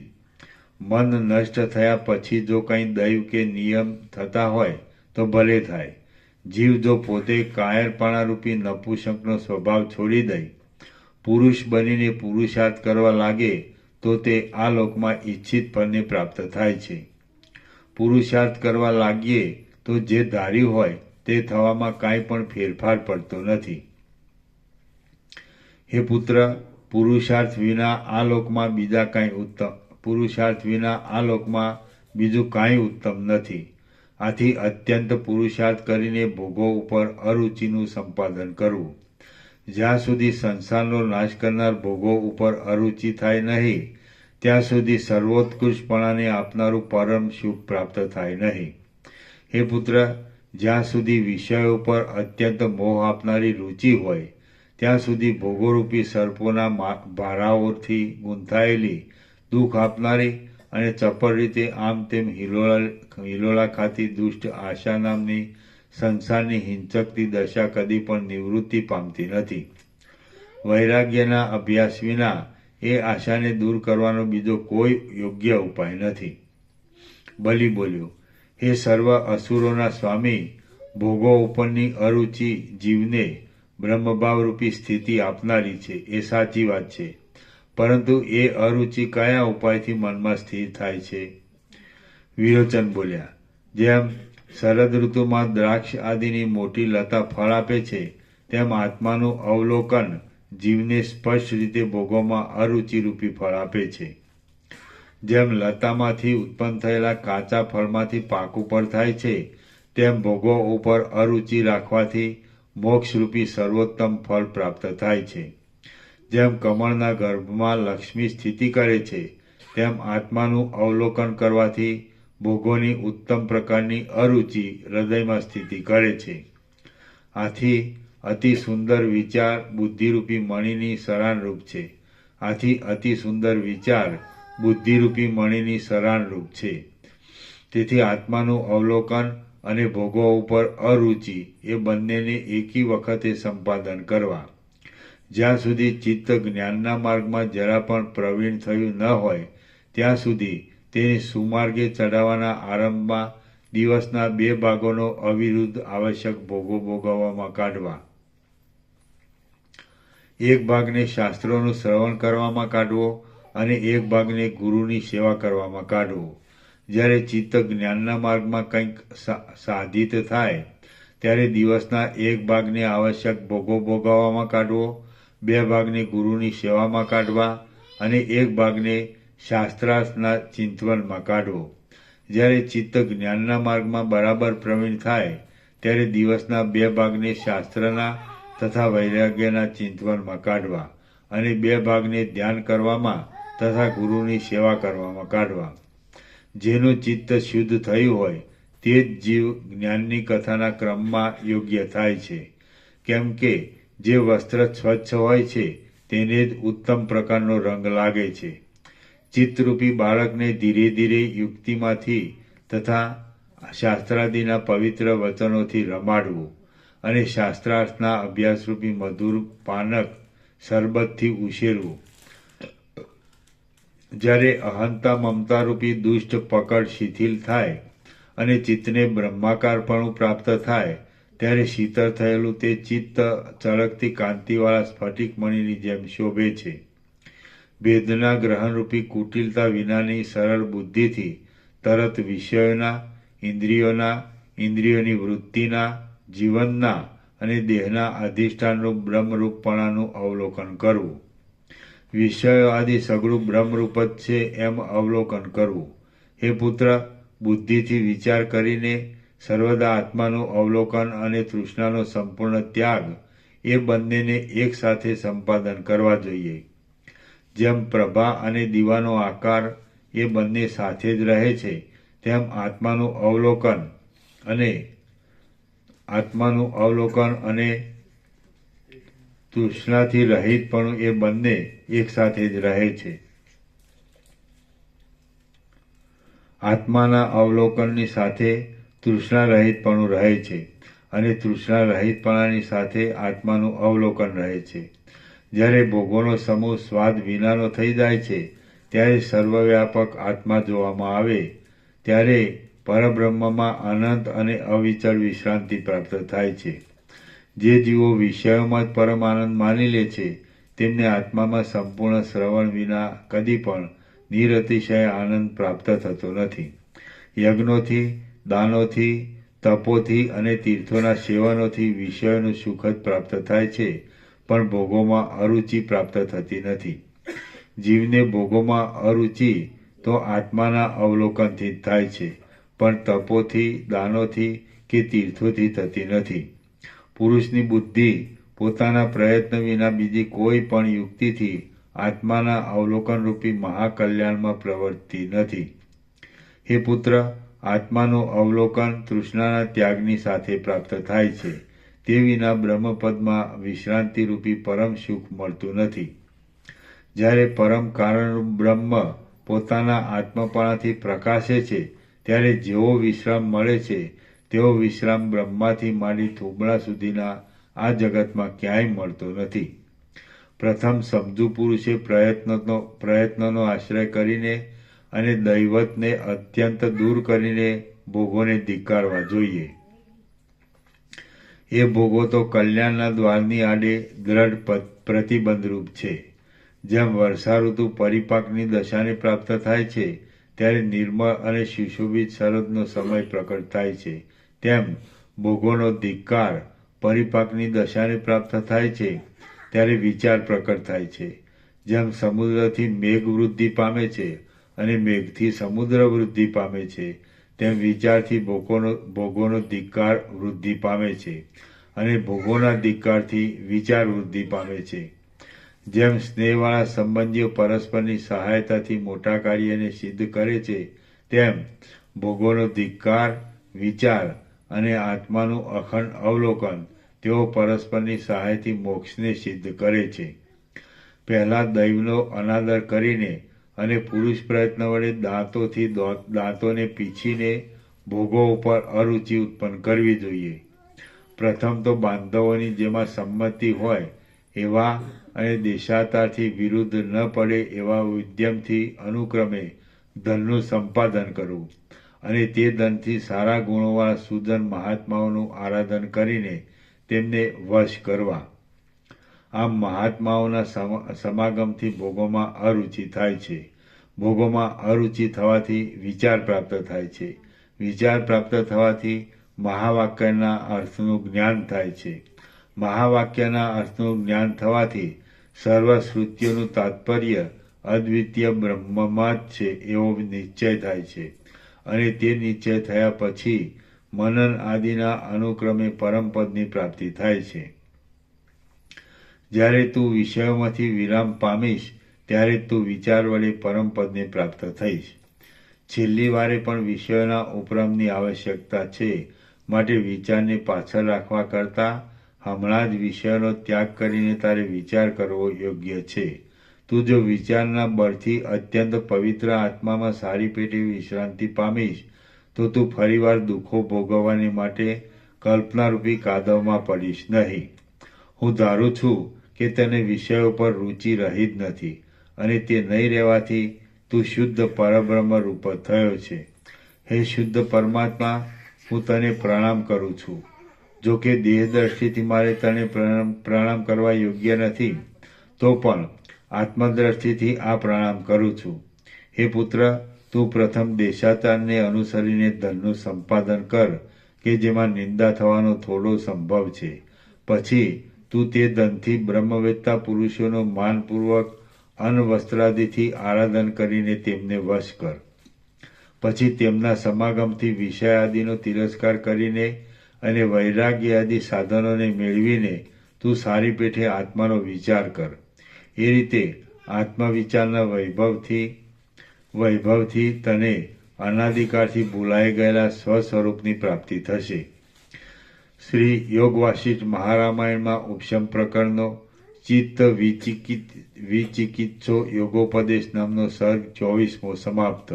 Speaker 3: મન નષ્ટ થયા પછી જો કંઈ દૈવ કે નિયમ થતા હોય તો ભલે થાય. જીવ જો પોતે કાયરપણારૂપી નપુંસકનો સ્વભાવ છોડી દઈ પુરુષ બનીને પુરુષાર્થ કરવા લાગે તો તે આ લોકમાં ઈચ્છિત ફળને પ્રાપ્ત થાય છે. પુરુષાર્થ કરવા લાગીએ તો જે ધાર્યું હોય તે થવામાં કાંઈ પણ ફેરફાર પડતો નથી. હે પુત્ર, પુરુષાર્થ વિના આ લોકમાં બીજું કાંઈ ઉત્તમ નથી. આથી અત્યંત પુરુષાર્થ કરીને ભોગો ઉપર અરુચિનું સંપાદન કરવું. જ્યાં સુધી સંસારનો નાશ કરનાર ભોગો ઉપર અરુચિ થાય નહીં ત્યાં સુધી સર્વોત્કૃષ્ટપણાને આપનારું પરમ સુખ પ્રાપ્ત થાય નહીં. હે પુત્ર, જ્યાં સુધી વિષયો ઉપર અત્યંત મોહ આપનારી રુચિ હોય ત્યાં સુધી ભોગોરૂપી સર્પોના ભારાઓથી ગૂંથાયેલી દુઃખ આપનારી અને ચપળ રીતે આમ તેમ હિલોળા ખાતી દુષ્ટ આશા નામની સંસારની હિંચકતી દશા કદી પણ નિવૃત્તિ પામતી નથી. વૈરાગ્યના અભ્યાસ વિના એ આશાને દૂર કરવાનો બીજો કોઈ યોગ્ય ઉપાય નથી. બલિ બોલ્યો, હે સર્વ અસુરોના સ્વામી, ભોગો ઉપરની અરુચિ જીવને બ્રહ્મભાવરૂપી સ્થિતિ આપનારી છે એ સાચી વાત છે, પરંતુ એ અરુચિ કયા ઉપાયથી મનમાં સ્થિર થાય છે? વિરોચન બોલ્યા, જેમ શરદ ઋતુમાં દ્રાક્ષ આદિની મોટી લતા ફળ આપે છે તેમ આત્માનું અવલોકન જીવને સ્પષ્ટ રીતે ભોગોમાં અરુચિરૂપી ફળ આપે છે. જેમ લતામાંથી ઉત્પન્ન થયેલા કાચા ફળમાંથી પાકું ફળ થાય છે તેમ ભોગો ઉપર અરુચિ રાખવાથી મોક્ષરૂપી સર્વોત્તમ ફળ પ્રાપ્ત થાય છે. જેમ કમળના ગર્ભમાં લક્ષ્મી સ્થિતિ કરે છે તેમ આત્માનું અવલોકન કરવાથી ભોગોની ઉત્તમ પ્રકારની અરુચિ હૃદયમાં સ્થિતિ કરે છે. આથી અતિ સુંદર વિચાર બુદ્ધિરૂપી મણીની સરાનરૂપ છે. આથી અતિ સુંદર વિચાર બુદ્ધિરૂપી મણીની સરાનરૂપ છે. તેથી આત્માનું અવલોકન અને ભોગો ઉપર અરુચિ એ બંનેને એકી વખતે સંપાદન કરવા. જ્યાં સુધી ચિત્ત જ્ઞાનના માર્ગમાં જરા પણ પ્રવીણ થયું ન હોય ત્યાં સુધી તેને સુમાર્ગે ચડાવવાના આરંભમાં દિવસના 2 ભાગોનો અવિરુદ્ધ આવશ્યક ભોગો ભોગવવામાં કાઢવા. એક ભાગને શાસ્ત્રોનું શ્રવણ કરવામાં કાઢવો અને એક ભાગને ગુરુની સેવા કરવામાં કાઢવો. જ્યારે ચિત્ત જ્ઞાનના માર્ગમાં કંઈક સાધિત થાય ત્યારે દિવસના 1 ભાગને આવશ્યક ભોગો ભોગવવામાં કાઢવો, 2 ભાગને ગુરુની સેવામાં કાઢવા અને 1 ભાગને શાસ્ત્રાર્થના ચિંતવનમાં કાઢવો. જ્યારે ચિત્ત જ્ઞાનના માર્ગમાં બરાબર પ્રવીણ થાય ત્યારે દિવસના 2 ભાગને શાસ્ત્રના તથા વૈરાગ્યના ચિંતવનમાં કાઢવા અને 2 ભાગને ધ્યાન કરવામાં તથા ગુરુની સેવા કરવામાં કાઢવા. જેનું ચિત્ત શુદ્ધ થયું હોય તે જ જીવ જ્ઞાનની કથાના ક્રમમાં યોગ્ય થાય છે. કેમ કે જે વસ્ત્ર સ્વચ્છ હોય છે તેને જ ઉત્તમ પ્રકારનો રંગ લાગે છે. ચિત્તરૂપી બાળકને ધીરે ધીરે યુક્તિમાંથી તથા શાસ્ત્રાદિના પવિત્ર વચનોથી રમાડવું અને શાસ્ત્રાર્થના અભ્યાસરૂપી મધુર પાનક શરબતથી ઉછેરવું. જ્યારે અહંતા મમતારૂપી દુષ્ટ પકડ શિથિલ થાય અને ચિત્તને બ્રહ્માકારપણું પ્રાપ્ત થાય ત્યારે શીતળ થયેલું તે ચિત્ત ચળકતી કાંતિવાળા સ્ફટિક મણીની જેમ શોભે છે. ભેદના ગ્રહણરૂપી કુટિલતા વિનાની સરળ બુદ્ધિથી તરત વિષયોના, ઇન્દ્રિયોની વૃત્તિના, જીવનના અને દેહના અધિષ્ઠાનરૂપ બ્રહ્મરૂપપણાનું અવલોકન કરવું. વિષયો આદિ સગળું બ્રહ્મરૂપ જ છે એમ અવલોકન કરવું. હે પુત્ર, બુદ્ધિથી વિચાર કરીને સર્વદા આત્માનું અવલોકન અને તૃષ્ણાનો સંપૂર્ણ ત્યાગ એ બંનેને એક સાથે સંપાદન કરવા જોઈએ. જેમ પ્રભા અને દીવાનો આકાર એ બંને સાથે જ રહે છે તેમ આત્માનું અવલોકન અને તૃષ્ણાથી રહિતપણું એ બંને એક સાથે જ રહે છે. આત્માના અવલોકનની સાથે તૃષ્ણા રહિતપણું રહે છે અને તૃષ્ણા રહિતપણાની સાથે આત્માનું અવલોકન રહે છે. જ્યારે ભોગોનો સમૂહ સ્વાદ વિનાનો થઈ જાય છે ત્યારે સર્વવ્યાપક આત્મા જોવામાં આવે ત્યારે પરબ્રહ્મમાં અનંત અને અવિચળ વિશ્રાંતિ પ્રાપ્ત થાય છે. જે જીવો વિષયોમાં જ પરમ આનંદ માની લે છે તેમને આત્મામાં સંપૂર્ણ શ્રવણ વિના કદી પણ નિરતિશય આનંદ પ્રાપ્ત થતો નથી. યજ્ઞોથી, દાનોથી, તપોથી અને તીર્થોના સેવનોથી વિષયોનું સુખ જ પ્રાપ્ત થાય છે પણ ભોગોમાં અરુચિ પ્રાપ્ત થતી નથી. જીવને ભોગોમાં અરુચિ તો આત્માના અવલોકનથી જ થાય છે પણ તપોથી, દાનોથી કે તીર્થોથી થતી નથી. પુરુષની બુદ્ધિ પોતાના પ્રયત્ન વિના બીજી કોઈ પણ યુક્તિથી આત્માના અવલોકનરૂપી મહાકલ્યાણમાં પ્રવર્તતી નથી. હે પુત્ર, આત્માનું અવલોકન તૃષ્ણાના ત્યાગની સાથે પ્રાપ્ત થાય છે. તે વિના બ્રહ્મપદમાં વિશ્રાંતિરૂપી પરમ સુખ મળતું નથી. જ્યારે પરમ કારણરૂપ બ્રહ્મ પોતાના આત્મપણાથી પ્રકાશે છે ત્યારે જેવો વિશ્રામ મળે છે તેવો વિશ્રામ બ્રહ્માથી માંડી થોબડા સુધીના આ જગતમાં ક્યાંય મળતો નથી. પ્રથમ સમજુ પુરુષે પ્રયત્નનો આશ્રય કરીને અને દૈવતને અત્યંત દૂર કરીને ભોગોને ધિક્કારવા જોઈએ. એ ભોગો તો કલ્યાણના દ્વારની આડે દ્રઢ પ્રતિબંધરૂપ છે. જેમ વર્ષાઋતુ પરિપાકની દશાને પ્રાપ્ત થાય છે ત્યારે નિર્મળ અને સુશોભિત શરદનો સમય પ્રકટ થાય છે તેમ ભોગોનો ધિક્કાર પરિપાકની દશાને પ્રાપ્ત થાય છે ત્યારે વિચાર પ્રકટ થાય છે. જેમ સમુદ્રથી મેઘ વૃદ્ધિ પામે છે અને મેઘથી સમુદ્ર વૃદ્ધિ પામે છે તેમ વિચારથી ભોગોનો ધિક્કાર વૃદ્ધિ પામે છે અને ભોગોના ધિક્કારથી વિચાર વૃદ્ધિ પામે છે. જેમ સ્નેહવાળા સંબંધીઓ પરસ્પરની સહાયતાથી મોટા કાર્યને સિદ્ધ કરે છે તેમ ભોગોનો ધિક્કાર, વિચાર અને આત્માનું અખંડ અવલોકન તેઓ પરસ્પરની સહાયથી મોક્ષને સિદ્ધ કરે છે. પહેલા દૈવનો અનાદર કરીને અને પુરુષ પ્રયત્ન વડે દાંતોને પીછીને ભોગો ઉપર અરુચિ ઉત્પન્ન કરવી જોઈએ. પ્રથમ તો બાંધવોની જેમાં સંમતિ હોય એવા અને દેશાંતરથી વિરુદ્ધ ન પડે એવા ઉદ્યમથી અનુક્રમે ધનનું સંપાદન કરવું અને તે ધનથી સારા ગુણોવાળા સુજન મહાત્માઓનું આરાધન કરીને તેમને વશ કરવા. આમ મહાત્માઓના સમાગમથી ભોગોમાં અરુચિ થાય છે. ભોગોમાં અરુચિ થવાથી વિચાર પ્રાપ્ત થાય છે. વિચાર પ્રાપ્ત થવાથી મહાવાક્યના અર્થનું જ્ઞાન થાય છે. મહાવાક્યના અર્થનું જ્ઞાન થવાથી સર્વ શ્રુતિઓનું તાત્પર્ય અદ્વિતીય બ્રહ્મમાં જ છે એવો નિશ્ચય થાય છે અને તે નિશ્ચય થયા પછી મનન આદિના અનુક્રમે પરમપદની પ્રાપ્તિ થાય છે. જ્યારે તું વિષયોમાંથી વિરામ પામીશ ત્યારે તું વિચાર વડે પરમપદને પ્રાપ્ત થઈશ. છેલ્લી વારે પણ વિષયોના ઉપરમની આવશ્યકતા છે, માટે વિચારને પાછળ રાખવા કરતાં હમણાં જ વિષયોનો ત્યાગ કરીને તારે વિચાર કરવો યોગ્ય છે. તું જો વિચારના બળથી અત્યંત પવિત્ર આત્મામાં સારી પેટે વિશ્રાંતિ પામીશ તો તું ફરીવાર દુઃખો ભોગવવાને માટે કલ્પનારૂપી કાદવમાં પડીશ નહીં. હું ધારું છું કે તને વિષયો પર રુચિ રહી જ નથી અને તે નહીં રહેવાથી તું શુદ્ધ પરબ્રહ્મ રૂપ થયો છે. હે શુદ્ધ પરમાત્મા, હું તને પ્રણામ કરું છું. જો કે દેહ દ્રષ્ટિથી મારે તને પ્રણામ કરવા યોગ્ય નથી, તો પણ આત્મદ્રષ્ટિથી આ પ્રણામ કરું છું. હે પુત્ર, તું પ્રથમ દેશાચારને અનુસરીને ધનનું સંપાદન કર કે જેમાં નિંદા થવાનો થોડો સંભવ છે. પછી તું તે ધનથી બ્રહ્મવેત્તા પુરુષોનો માનપૂર્વક અન્ન વસ્ત્રાદિથી આરાધન કરીને તેમને વશ કર. પછી તેમના સમાગમથી વિષય આદિનો તિરસ્કાર કરીને અને વૈરાગ્ય આદિ સાધનોને મેળવીને તું સારી પેઠે આત્માનો વિચાર કર. એ રીતે આત્મવિચારના વૈભવથી તને અનાદિકાળથી ભૂલાઈ ગયેલા સ્વસ્વરૂપની પ્રાપ્તિ થશે. શ્રી યોગ વાસિષ્ઠ મહારામાયણમાં ઉપશમ પ્રકરણનો ચિત્ત વિચિકિત્સો યોગોપદેશ નામનો સર્ગ 24મો સમાપ્ત.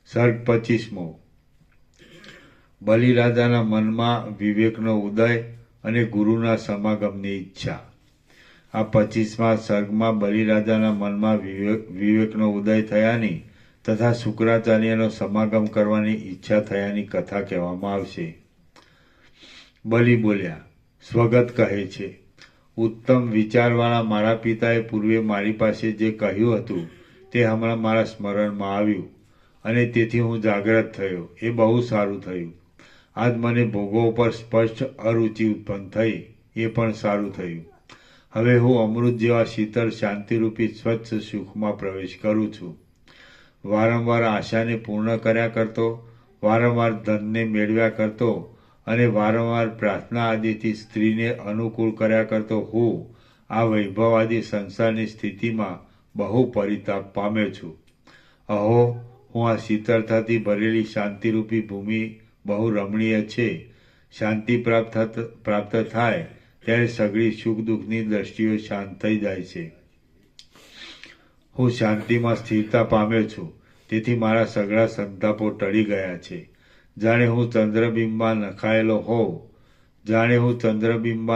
Speaker 3: સર્ગ 25મો. બલિરાજાના મનમાં વિવેકનો ઉદય અને ગુરુના સમાગમની ઈચ્છા. આ 25મા સર્ગમાં બલિરાજાના મનમાં વિવેકનો ઉદય થયાની તથા શુક્રાચાર્યનો સમાગમ કરવાની ઈચ્છા થયાની કથા કહેવામાં આવશે. બલિ બોલ્યા, સ્વગત કહે છે, ઉત્તમ વિચારવાળા મારા પિતાએ પૂર્વે મારી પાસે જે કહ્યું હતું તે હમણાં મારા સ્મરણમાં આવ્યું અને તેથી હું જાગ્રત થયો. એ બહુ સારું થયું. આજ મને ભોગો ઉપર સ્પષ્ટ અરુચિ ઉત્પન્ન થઈ, એ પણ સારું થયું. હવે હું અમૃત જેવા શીતળ શાંતિરૂપી સ્વચ્છ સુખમાં પ્રવેશ કરું છું. વારંવાર આશાને પૂર્ણ કર્યા કરતો, વારંવાર ધનને મેળવ્યા કરતો અને વારંવાર પ્રાર્થના આદિથી સ્ત્રીને અનુકૂળ કર્યા કરતો હું આ વૈભવાદી સંસારની સ્થિતિમાં બહુ પરિતાપ પામ્યો છું. અહો, હું આ શીતળતાથી ભરેલી શાંતિરૂપી ભૂમિ બહુ રમણીય છે. શાંતિ પ્રાપ્ત થાય ત્યારે સઘળી સુખ દુઃખની દ્રષ્ટિઓ શાંત થઈ જાય છે. હું શાંતિમાં સ્થિરતા પામ્યો છું, તેથી મારા સઘળા સંતાપો ટળી ગયા છે. જાણે હું ચંદ્રબિંબમાં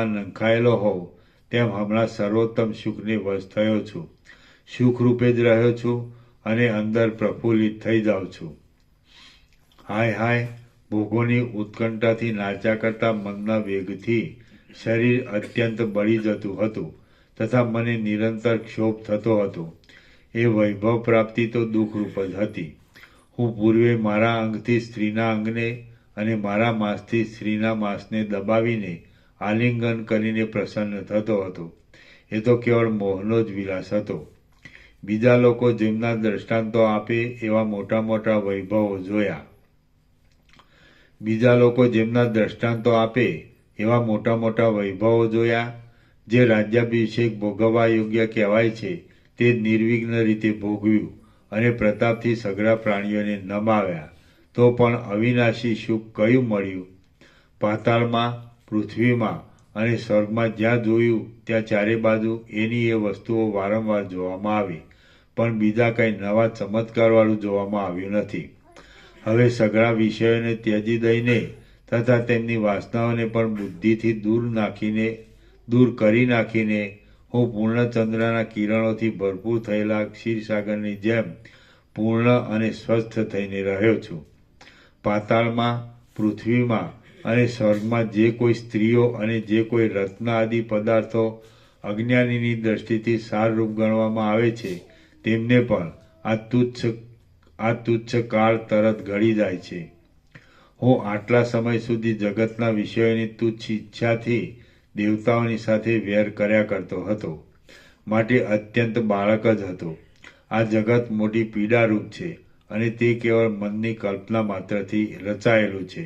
Speaker 3: નંખાયેલો હોઉં તેમ હમણાં સર્વોત્તમ સુખને વશ થયો છું. સુખરૂપે જ રહ્યો છું અને અંદર પ્રફુલ્લિત થઈ જાઉં છું. હાય હાય, ભોગોની ઉત્કંઠાથી નાચ્યા કરતા મનના વેગથી શરીર અત્યંત બળી જતું હતું તથા મને નિરંતર ક્ષોભ થતો હતો. એ વૈભવ પ્રાપ્તિ તો દુઃખરૂપ જ હતી. હું પૂર્વે મારા અંગથી સ્ત્રીના અંગને અને મારા માંસથી સ્ત્રીના માંસને દબાવીને આલિંગન કરીને પ્રસન્ન થતો હતો. એ તો કેવળ મોહનો જ વિલાસ હતો. બીજા લોકો જેમના દ્રષ્ટાંતો આપે એવા મોટા મોટા વૈભવો જોયા. જે રાજ્યાભિષેક ભોગવવા યોગ્ય કહેવાય છે તે નિર્વિઘ્ન રીતે ભોગવ્યું અને પ્રતાપથી સઘળા પ્રાણીઓને નમાવ્યા, તો પણ અવિનાશી સુખ કયું મળ્યું? પાતાળમાં પૃથ્વીમાં અને સ્વર્ગમાં જ્યાં જોયું ત્યાં ચારે બાજુ એની એ વસ્તુઓ વારંવાર જોવામાં આવી, પણ બીજા કંઈ નવા ચમત્કારવાળું જોવામાં આવ્યું નથી. હવે સઘળા વિષયોને ત્યજી દઈને તથા તેમની વાસનાઓને પણ બુદ્ધિથી દૂર કરી નાખીને હું પૂર્ણચંદ્રના કિરણોથી ભરપૂર થયેલા ક્ષીરસાગરની જેમ પૂર્ણ અને સ્વસ્થ થઈને રહ્યો છું. પાતાળમાં, પૃથ્વીમાં અને સ્વર્ગમાં જે કોઈ સ્ત્રીઓ અને જે કોઈ રત્ન આદિ પદાર્થો અજ્ઞાનીની દ્રષ્ટિથી સારરૂપ ગણવામાં આવે છે, તેમને પણ આ તુચ્છ કાળ તરત ઘડી જાય છે. હું આટલા સમય સુધી જગતના વિષયોની તુચ્છ ઈચ્છાથી દેવતાઓની સાથે વેર કર્યા કરતો હતો, માટે અત્યંત બાળક જ હતો. આ જગત મોટી પીડારૂપ છે અને તે કેવળ મનની કલ્પના માત્રથી રચાયેલું છે.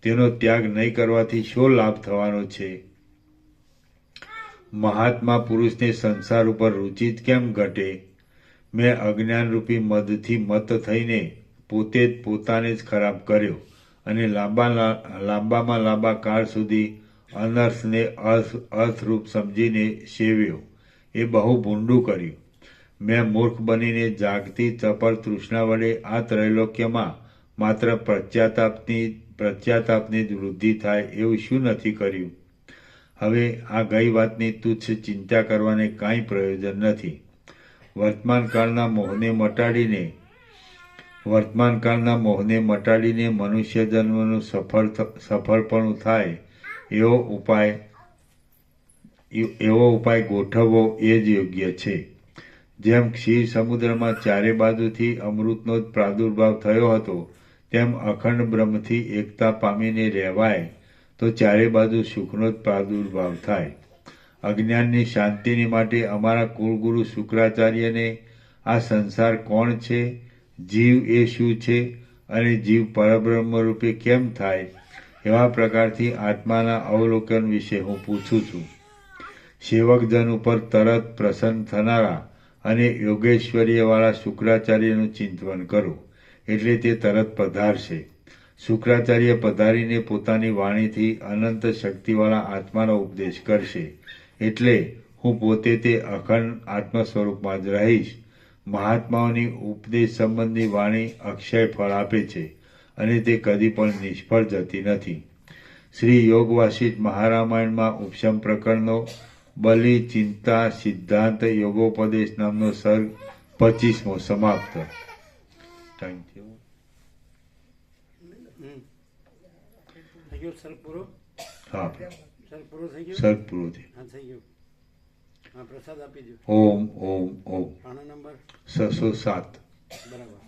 Speaker 3: તેનો ત્યાગ નહીં કરવાથી શો લાભ થવાનો છે? મહાત્મા પુરુષને સંસાર ઉપર રુચિ જ કેમ ઘટે? મેં અજ્ઞાનરૂપી મદથી મત થઈને પોતે જ પોતાને જ ખરાબ કર્યો અને લાંબામાં લાંબા કાળ સુધી અનર્થને અર્થરૂપ સમજીને સેવ્યો. એ બહુ ભૂંડું કર્યું. મેં મૂર્ખ બનીને જાગતી ચપળ તૃષ્ણા વડે આ ત્રૈલોક્યમાં માત્ર પ્રત્યાતાપની જ વૃદ્ધિ થાય એવું શું નથી કર્યું? હવે આ ગઈ વાતની તુચ્છ ચિંતા કરવાને કાંઈ પ્રયોજન નથી. વર્તમાનકાળના મોહને મટાડીને મનુષ્ય જન્મનું સફળપણું થાય એવો ઉપાય ગોઠવવો એ જ યોગ્ય છે. જેમ ક્ષીર સમુદ્રમાં ચારે બાજુથી અમૃતનો જ પ્રાદુર્ભાવ થયો હતો, તેમ અખંડ બ્રહ્મથી એકતા પામીને રહેવાય તો ચારે બાજુ સુખનો જ પ્રાદુર્ભાવ થાય. અજ્ઞાનની શાંતિની માટે અમારા કુળગુરુ શુક્રાચાર્યને આ સંસાર કોણ છે, જીવ એ શું છે અને જીવ પરબ્રહ્મ રૂપે કેમ થાય, એવા પ્રકારથી આત્માના અવલોકન વિશે હું પૂછું છું. સેવકજન ઉપર તરત પ્રસન્ન થનારા અને યોગેશ્વર્યવાળા શુક્રાચાર્યનું ચિંતન કરો, એટલે તે તરત પધારશે. શુક્રાચાર્ય પધારીને પોતાની વાણીથી અનંત શક્તિવાળા આત્માનો ઉપદેશ કરશે, એટલે હું પોતે તે અખંડ આત્મ સ્વરૂપમાં જ રહીશ. મહાત્માઓની ઉપદેશ સંબંધી વાણી અક્ષય ફળ આપે છે અને તે કદી પણ નિષ્ફળ જતી નથી. શ્રી યોગ વાસિષ્ઠ મહારામાયણમાં ઉપશમ પ્રકરણનો બલિ ચિંતા સિદ્ધાંત યોગોપદેશ નામનો સર્ગ 25મો સમાપ્ત. Thank you. હા, સર્ગ પૂરો થયો.
Speaker 1: પ્રસાદ આપી દો.
Speaker 3: ઓમ ઓમ ઓમ.
Speaker 1: આનો નંબર
Speaker 3: 607.
Speaker 1: બરાબર.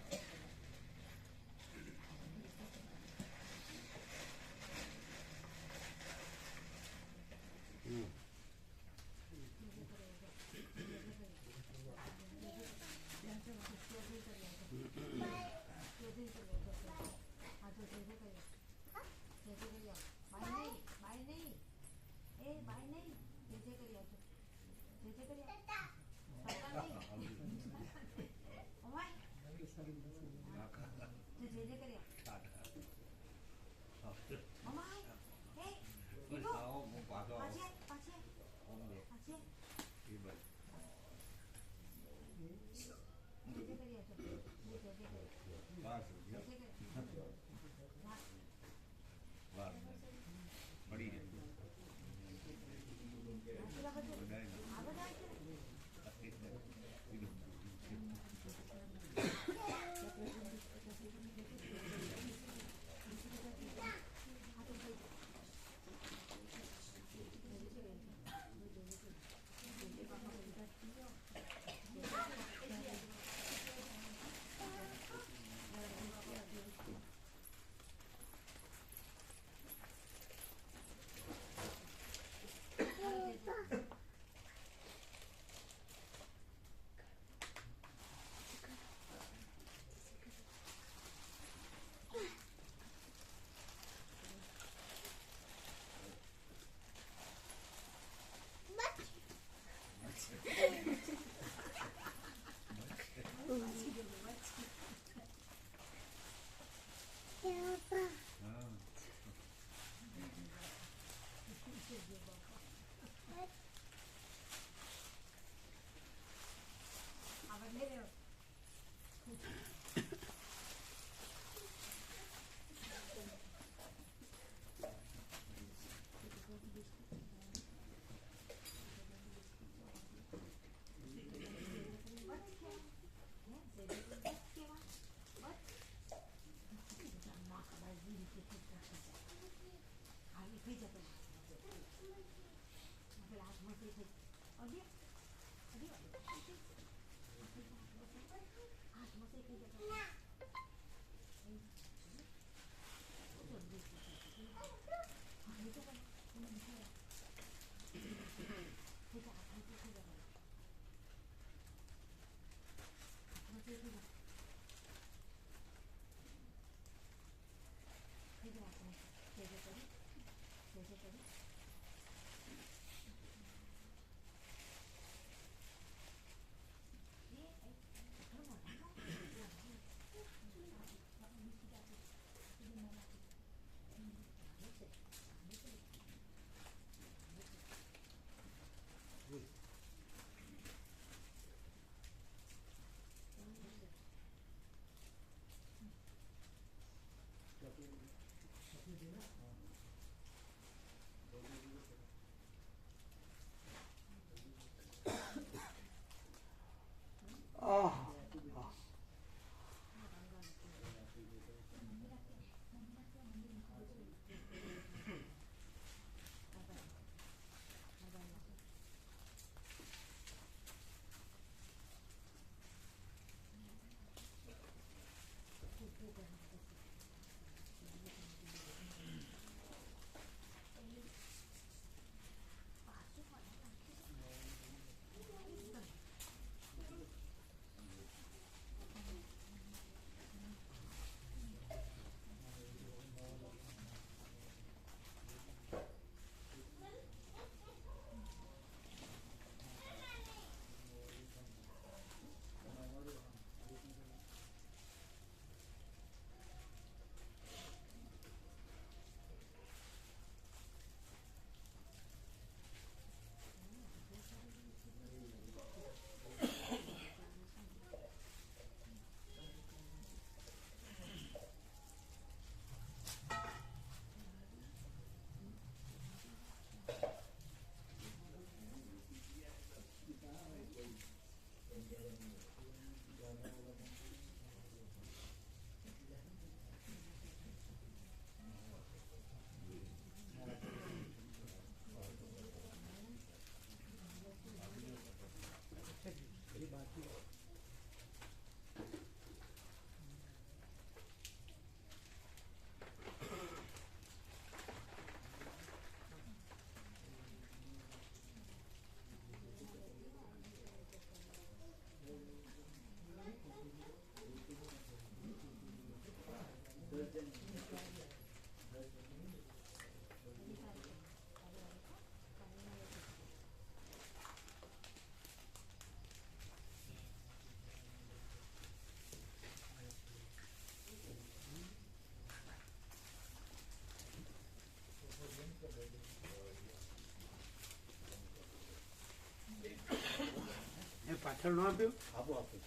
Speaker 1: એ પાછળ નો આપ્યું
Speaker 4: આપો આપો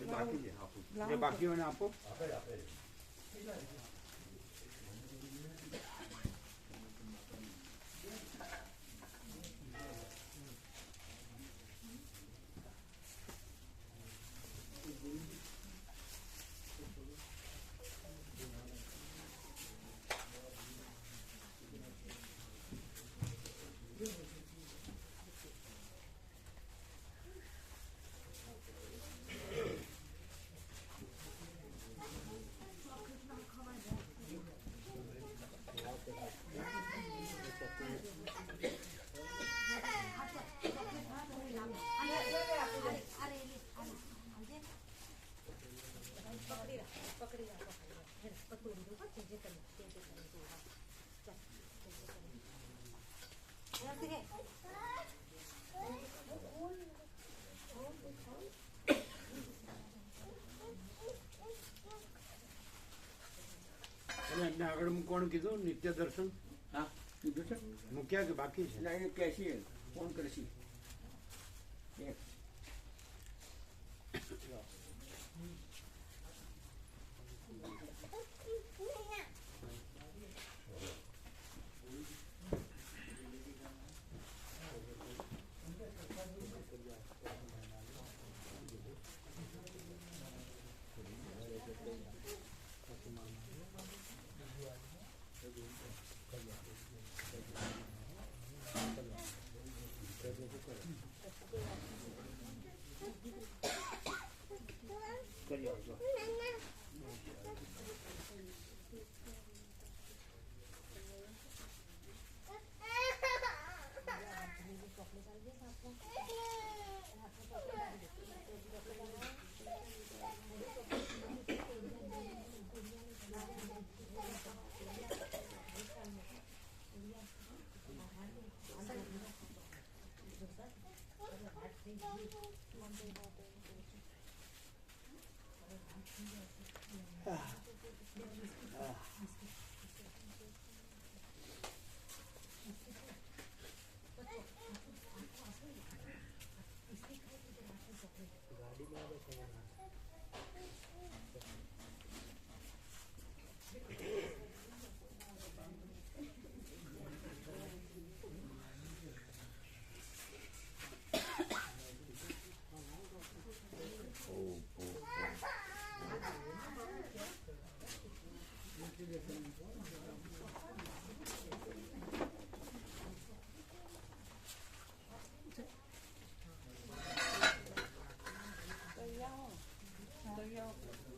Speaker 1: બાકી છે આપો એ બાકીઓને આપો
Speaker 4: આપે આપે
Speaker 1: અને એમને આગળ મૂકવાનું કીધું નિત્ય દર્શન
Speaker 5: હા કીધું છે
Speaker 1: મૂક્યા કે બાકી છે
Speaker 5: એટલે એને કહેશી ફોન કરશી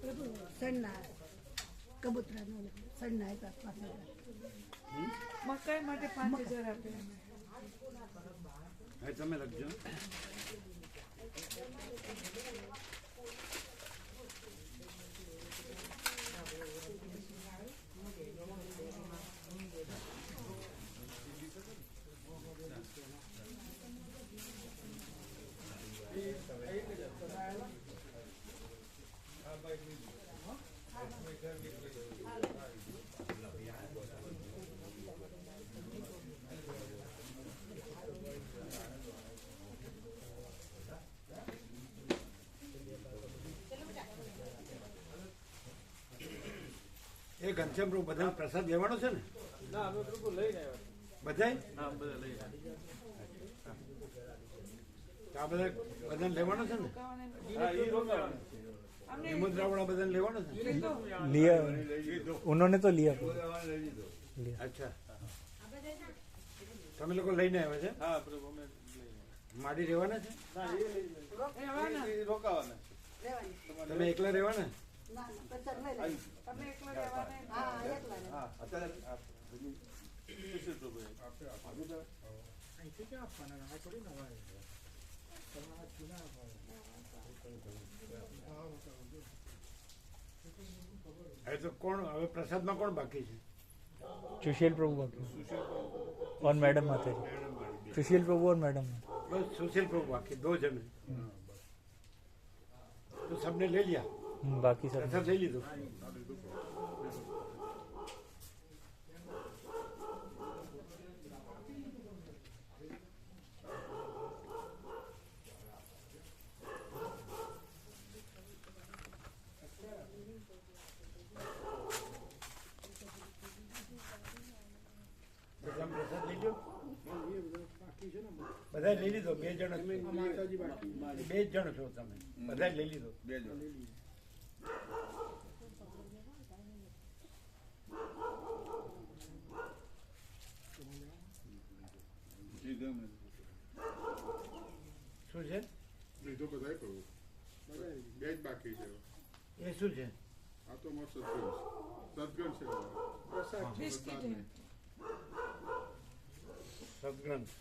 Speaker 4: પ્રભુ સણના કબૂતરાનો સણના આપ્યા 5,000.
Speaker 6: મકાઈ માટે 5,000 આપે.
Speaker 1: હવે તમે લખજો. એ ઘનશ્યામ પ્રભુ બધા પ્રસાદ લેવાનો છે ને?
Speaker 5: ના અમે પ્રભુ લઈને આવ્યા.
Speaker 1: બધાય?
Speaker 5: હા બધા લઈને
Speaker 1: આ બધા બધાને લેવાનો છે ને?
Speaker 5: હા એ રોકાવાનું.
Speaker 1: વિમુદ્રાવાળા બધાને લેવાનો છે ને?
Speaker 7: लिया उन्होंने तो लिया
Speaker 1: અચ્છા, તમે લોકો લઈને આવ્યા છે?
Speaker 5: હા પ્રભુ અમે લઈને
Speaker 1: માડી રહેવાના છે?
Speaker 5: ના એ રોકાવાના છે.
Speaker 1: તમે એકલા રહેવાના?
Speaker 4: ના ના પ્રસાદ લઈ લે.
Speaker 6: તમે એકલા રહેવાના.
Speaker 4: હા એકલા રે.
Speaker 5: હા અત્યારે સુશીલ પ્રભુ
Speaker 1: હવે તો કોણ, હવે પ્રસાદમાં કોણ બાકી છે?
Speaker 7: सुशील प्रभु बाकी और मैडम माता जी सुशील प्रभु और मैडम
Speaker 1: बस सुशील प्रभु बाकी 2 जन है। तो सबने ले लिया
Speaker 7: बाकी सब
Speaker 1: प्रसाद ले लीधो? બધા પ્રસાદ લઈ લો. બધા લઈ લીધો? 2 જણ જ. 2 જણ છો તમે, બધા લઈ લીધો?
Speaker 3: 2 જણ.
Speaker 1: શું છે
Speaker 8: લીધો બધાય કહું 2 જ બાકી છે.
Speaker 1: એ શું છે?
Speaker 8: આ તો અમારો સદગણ છે.
Speaker 6: બિસ્કિટ હે.
Speaker 1: સદગ્રંથ.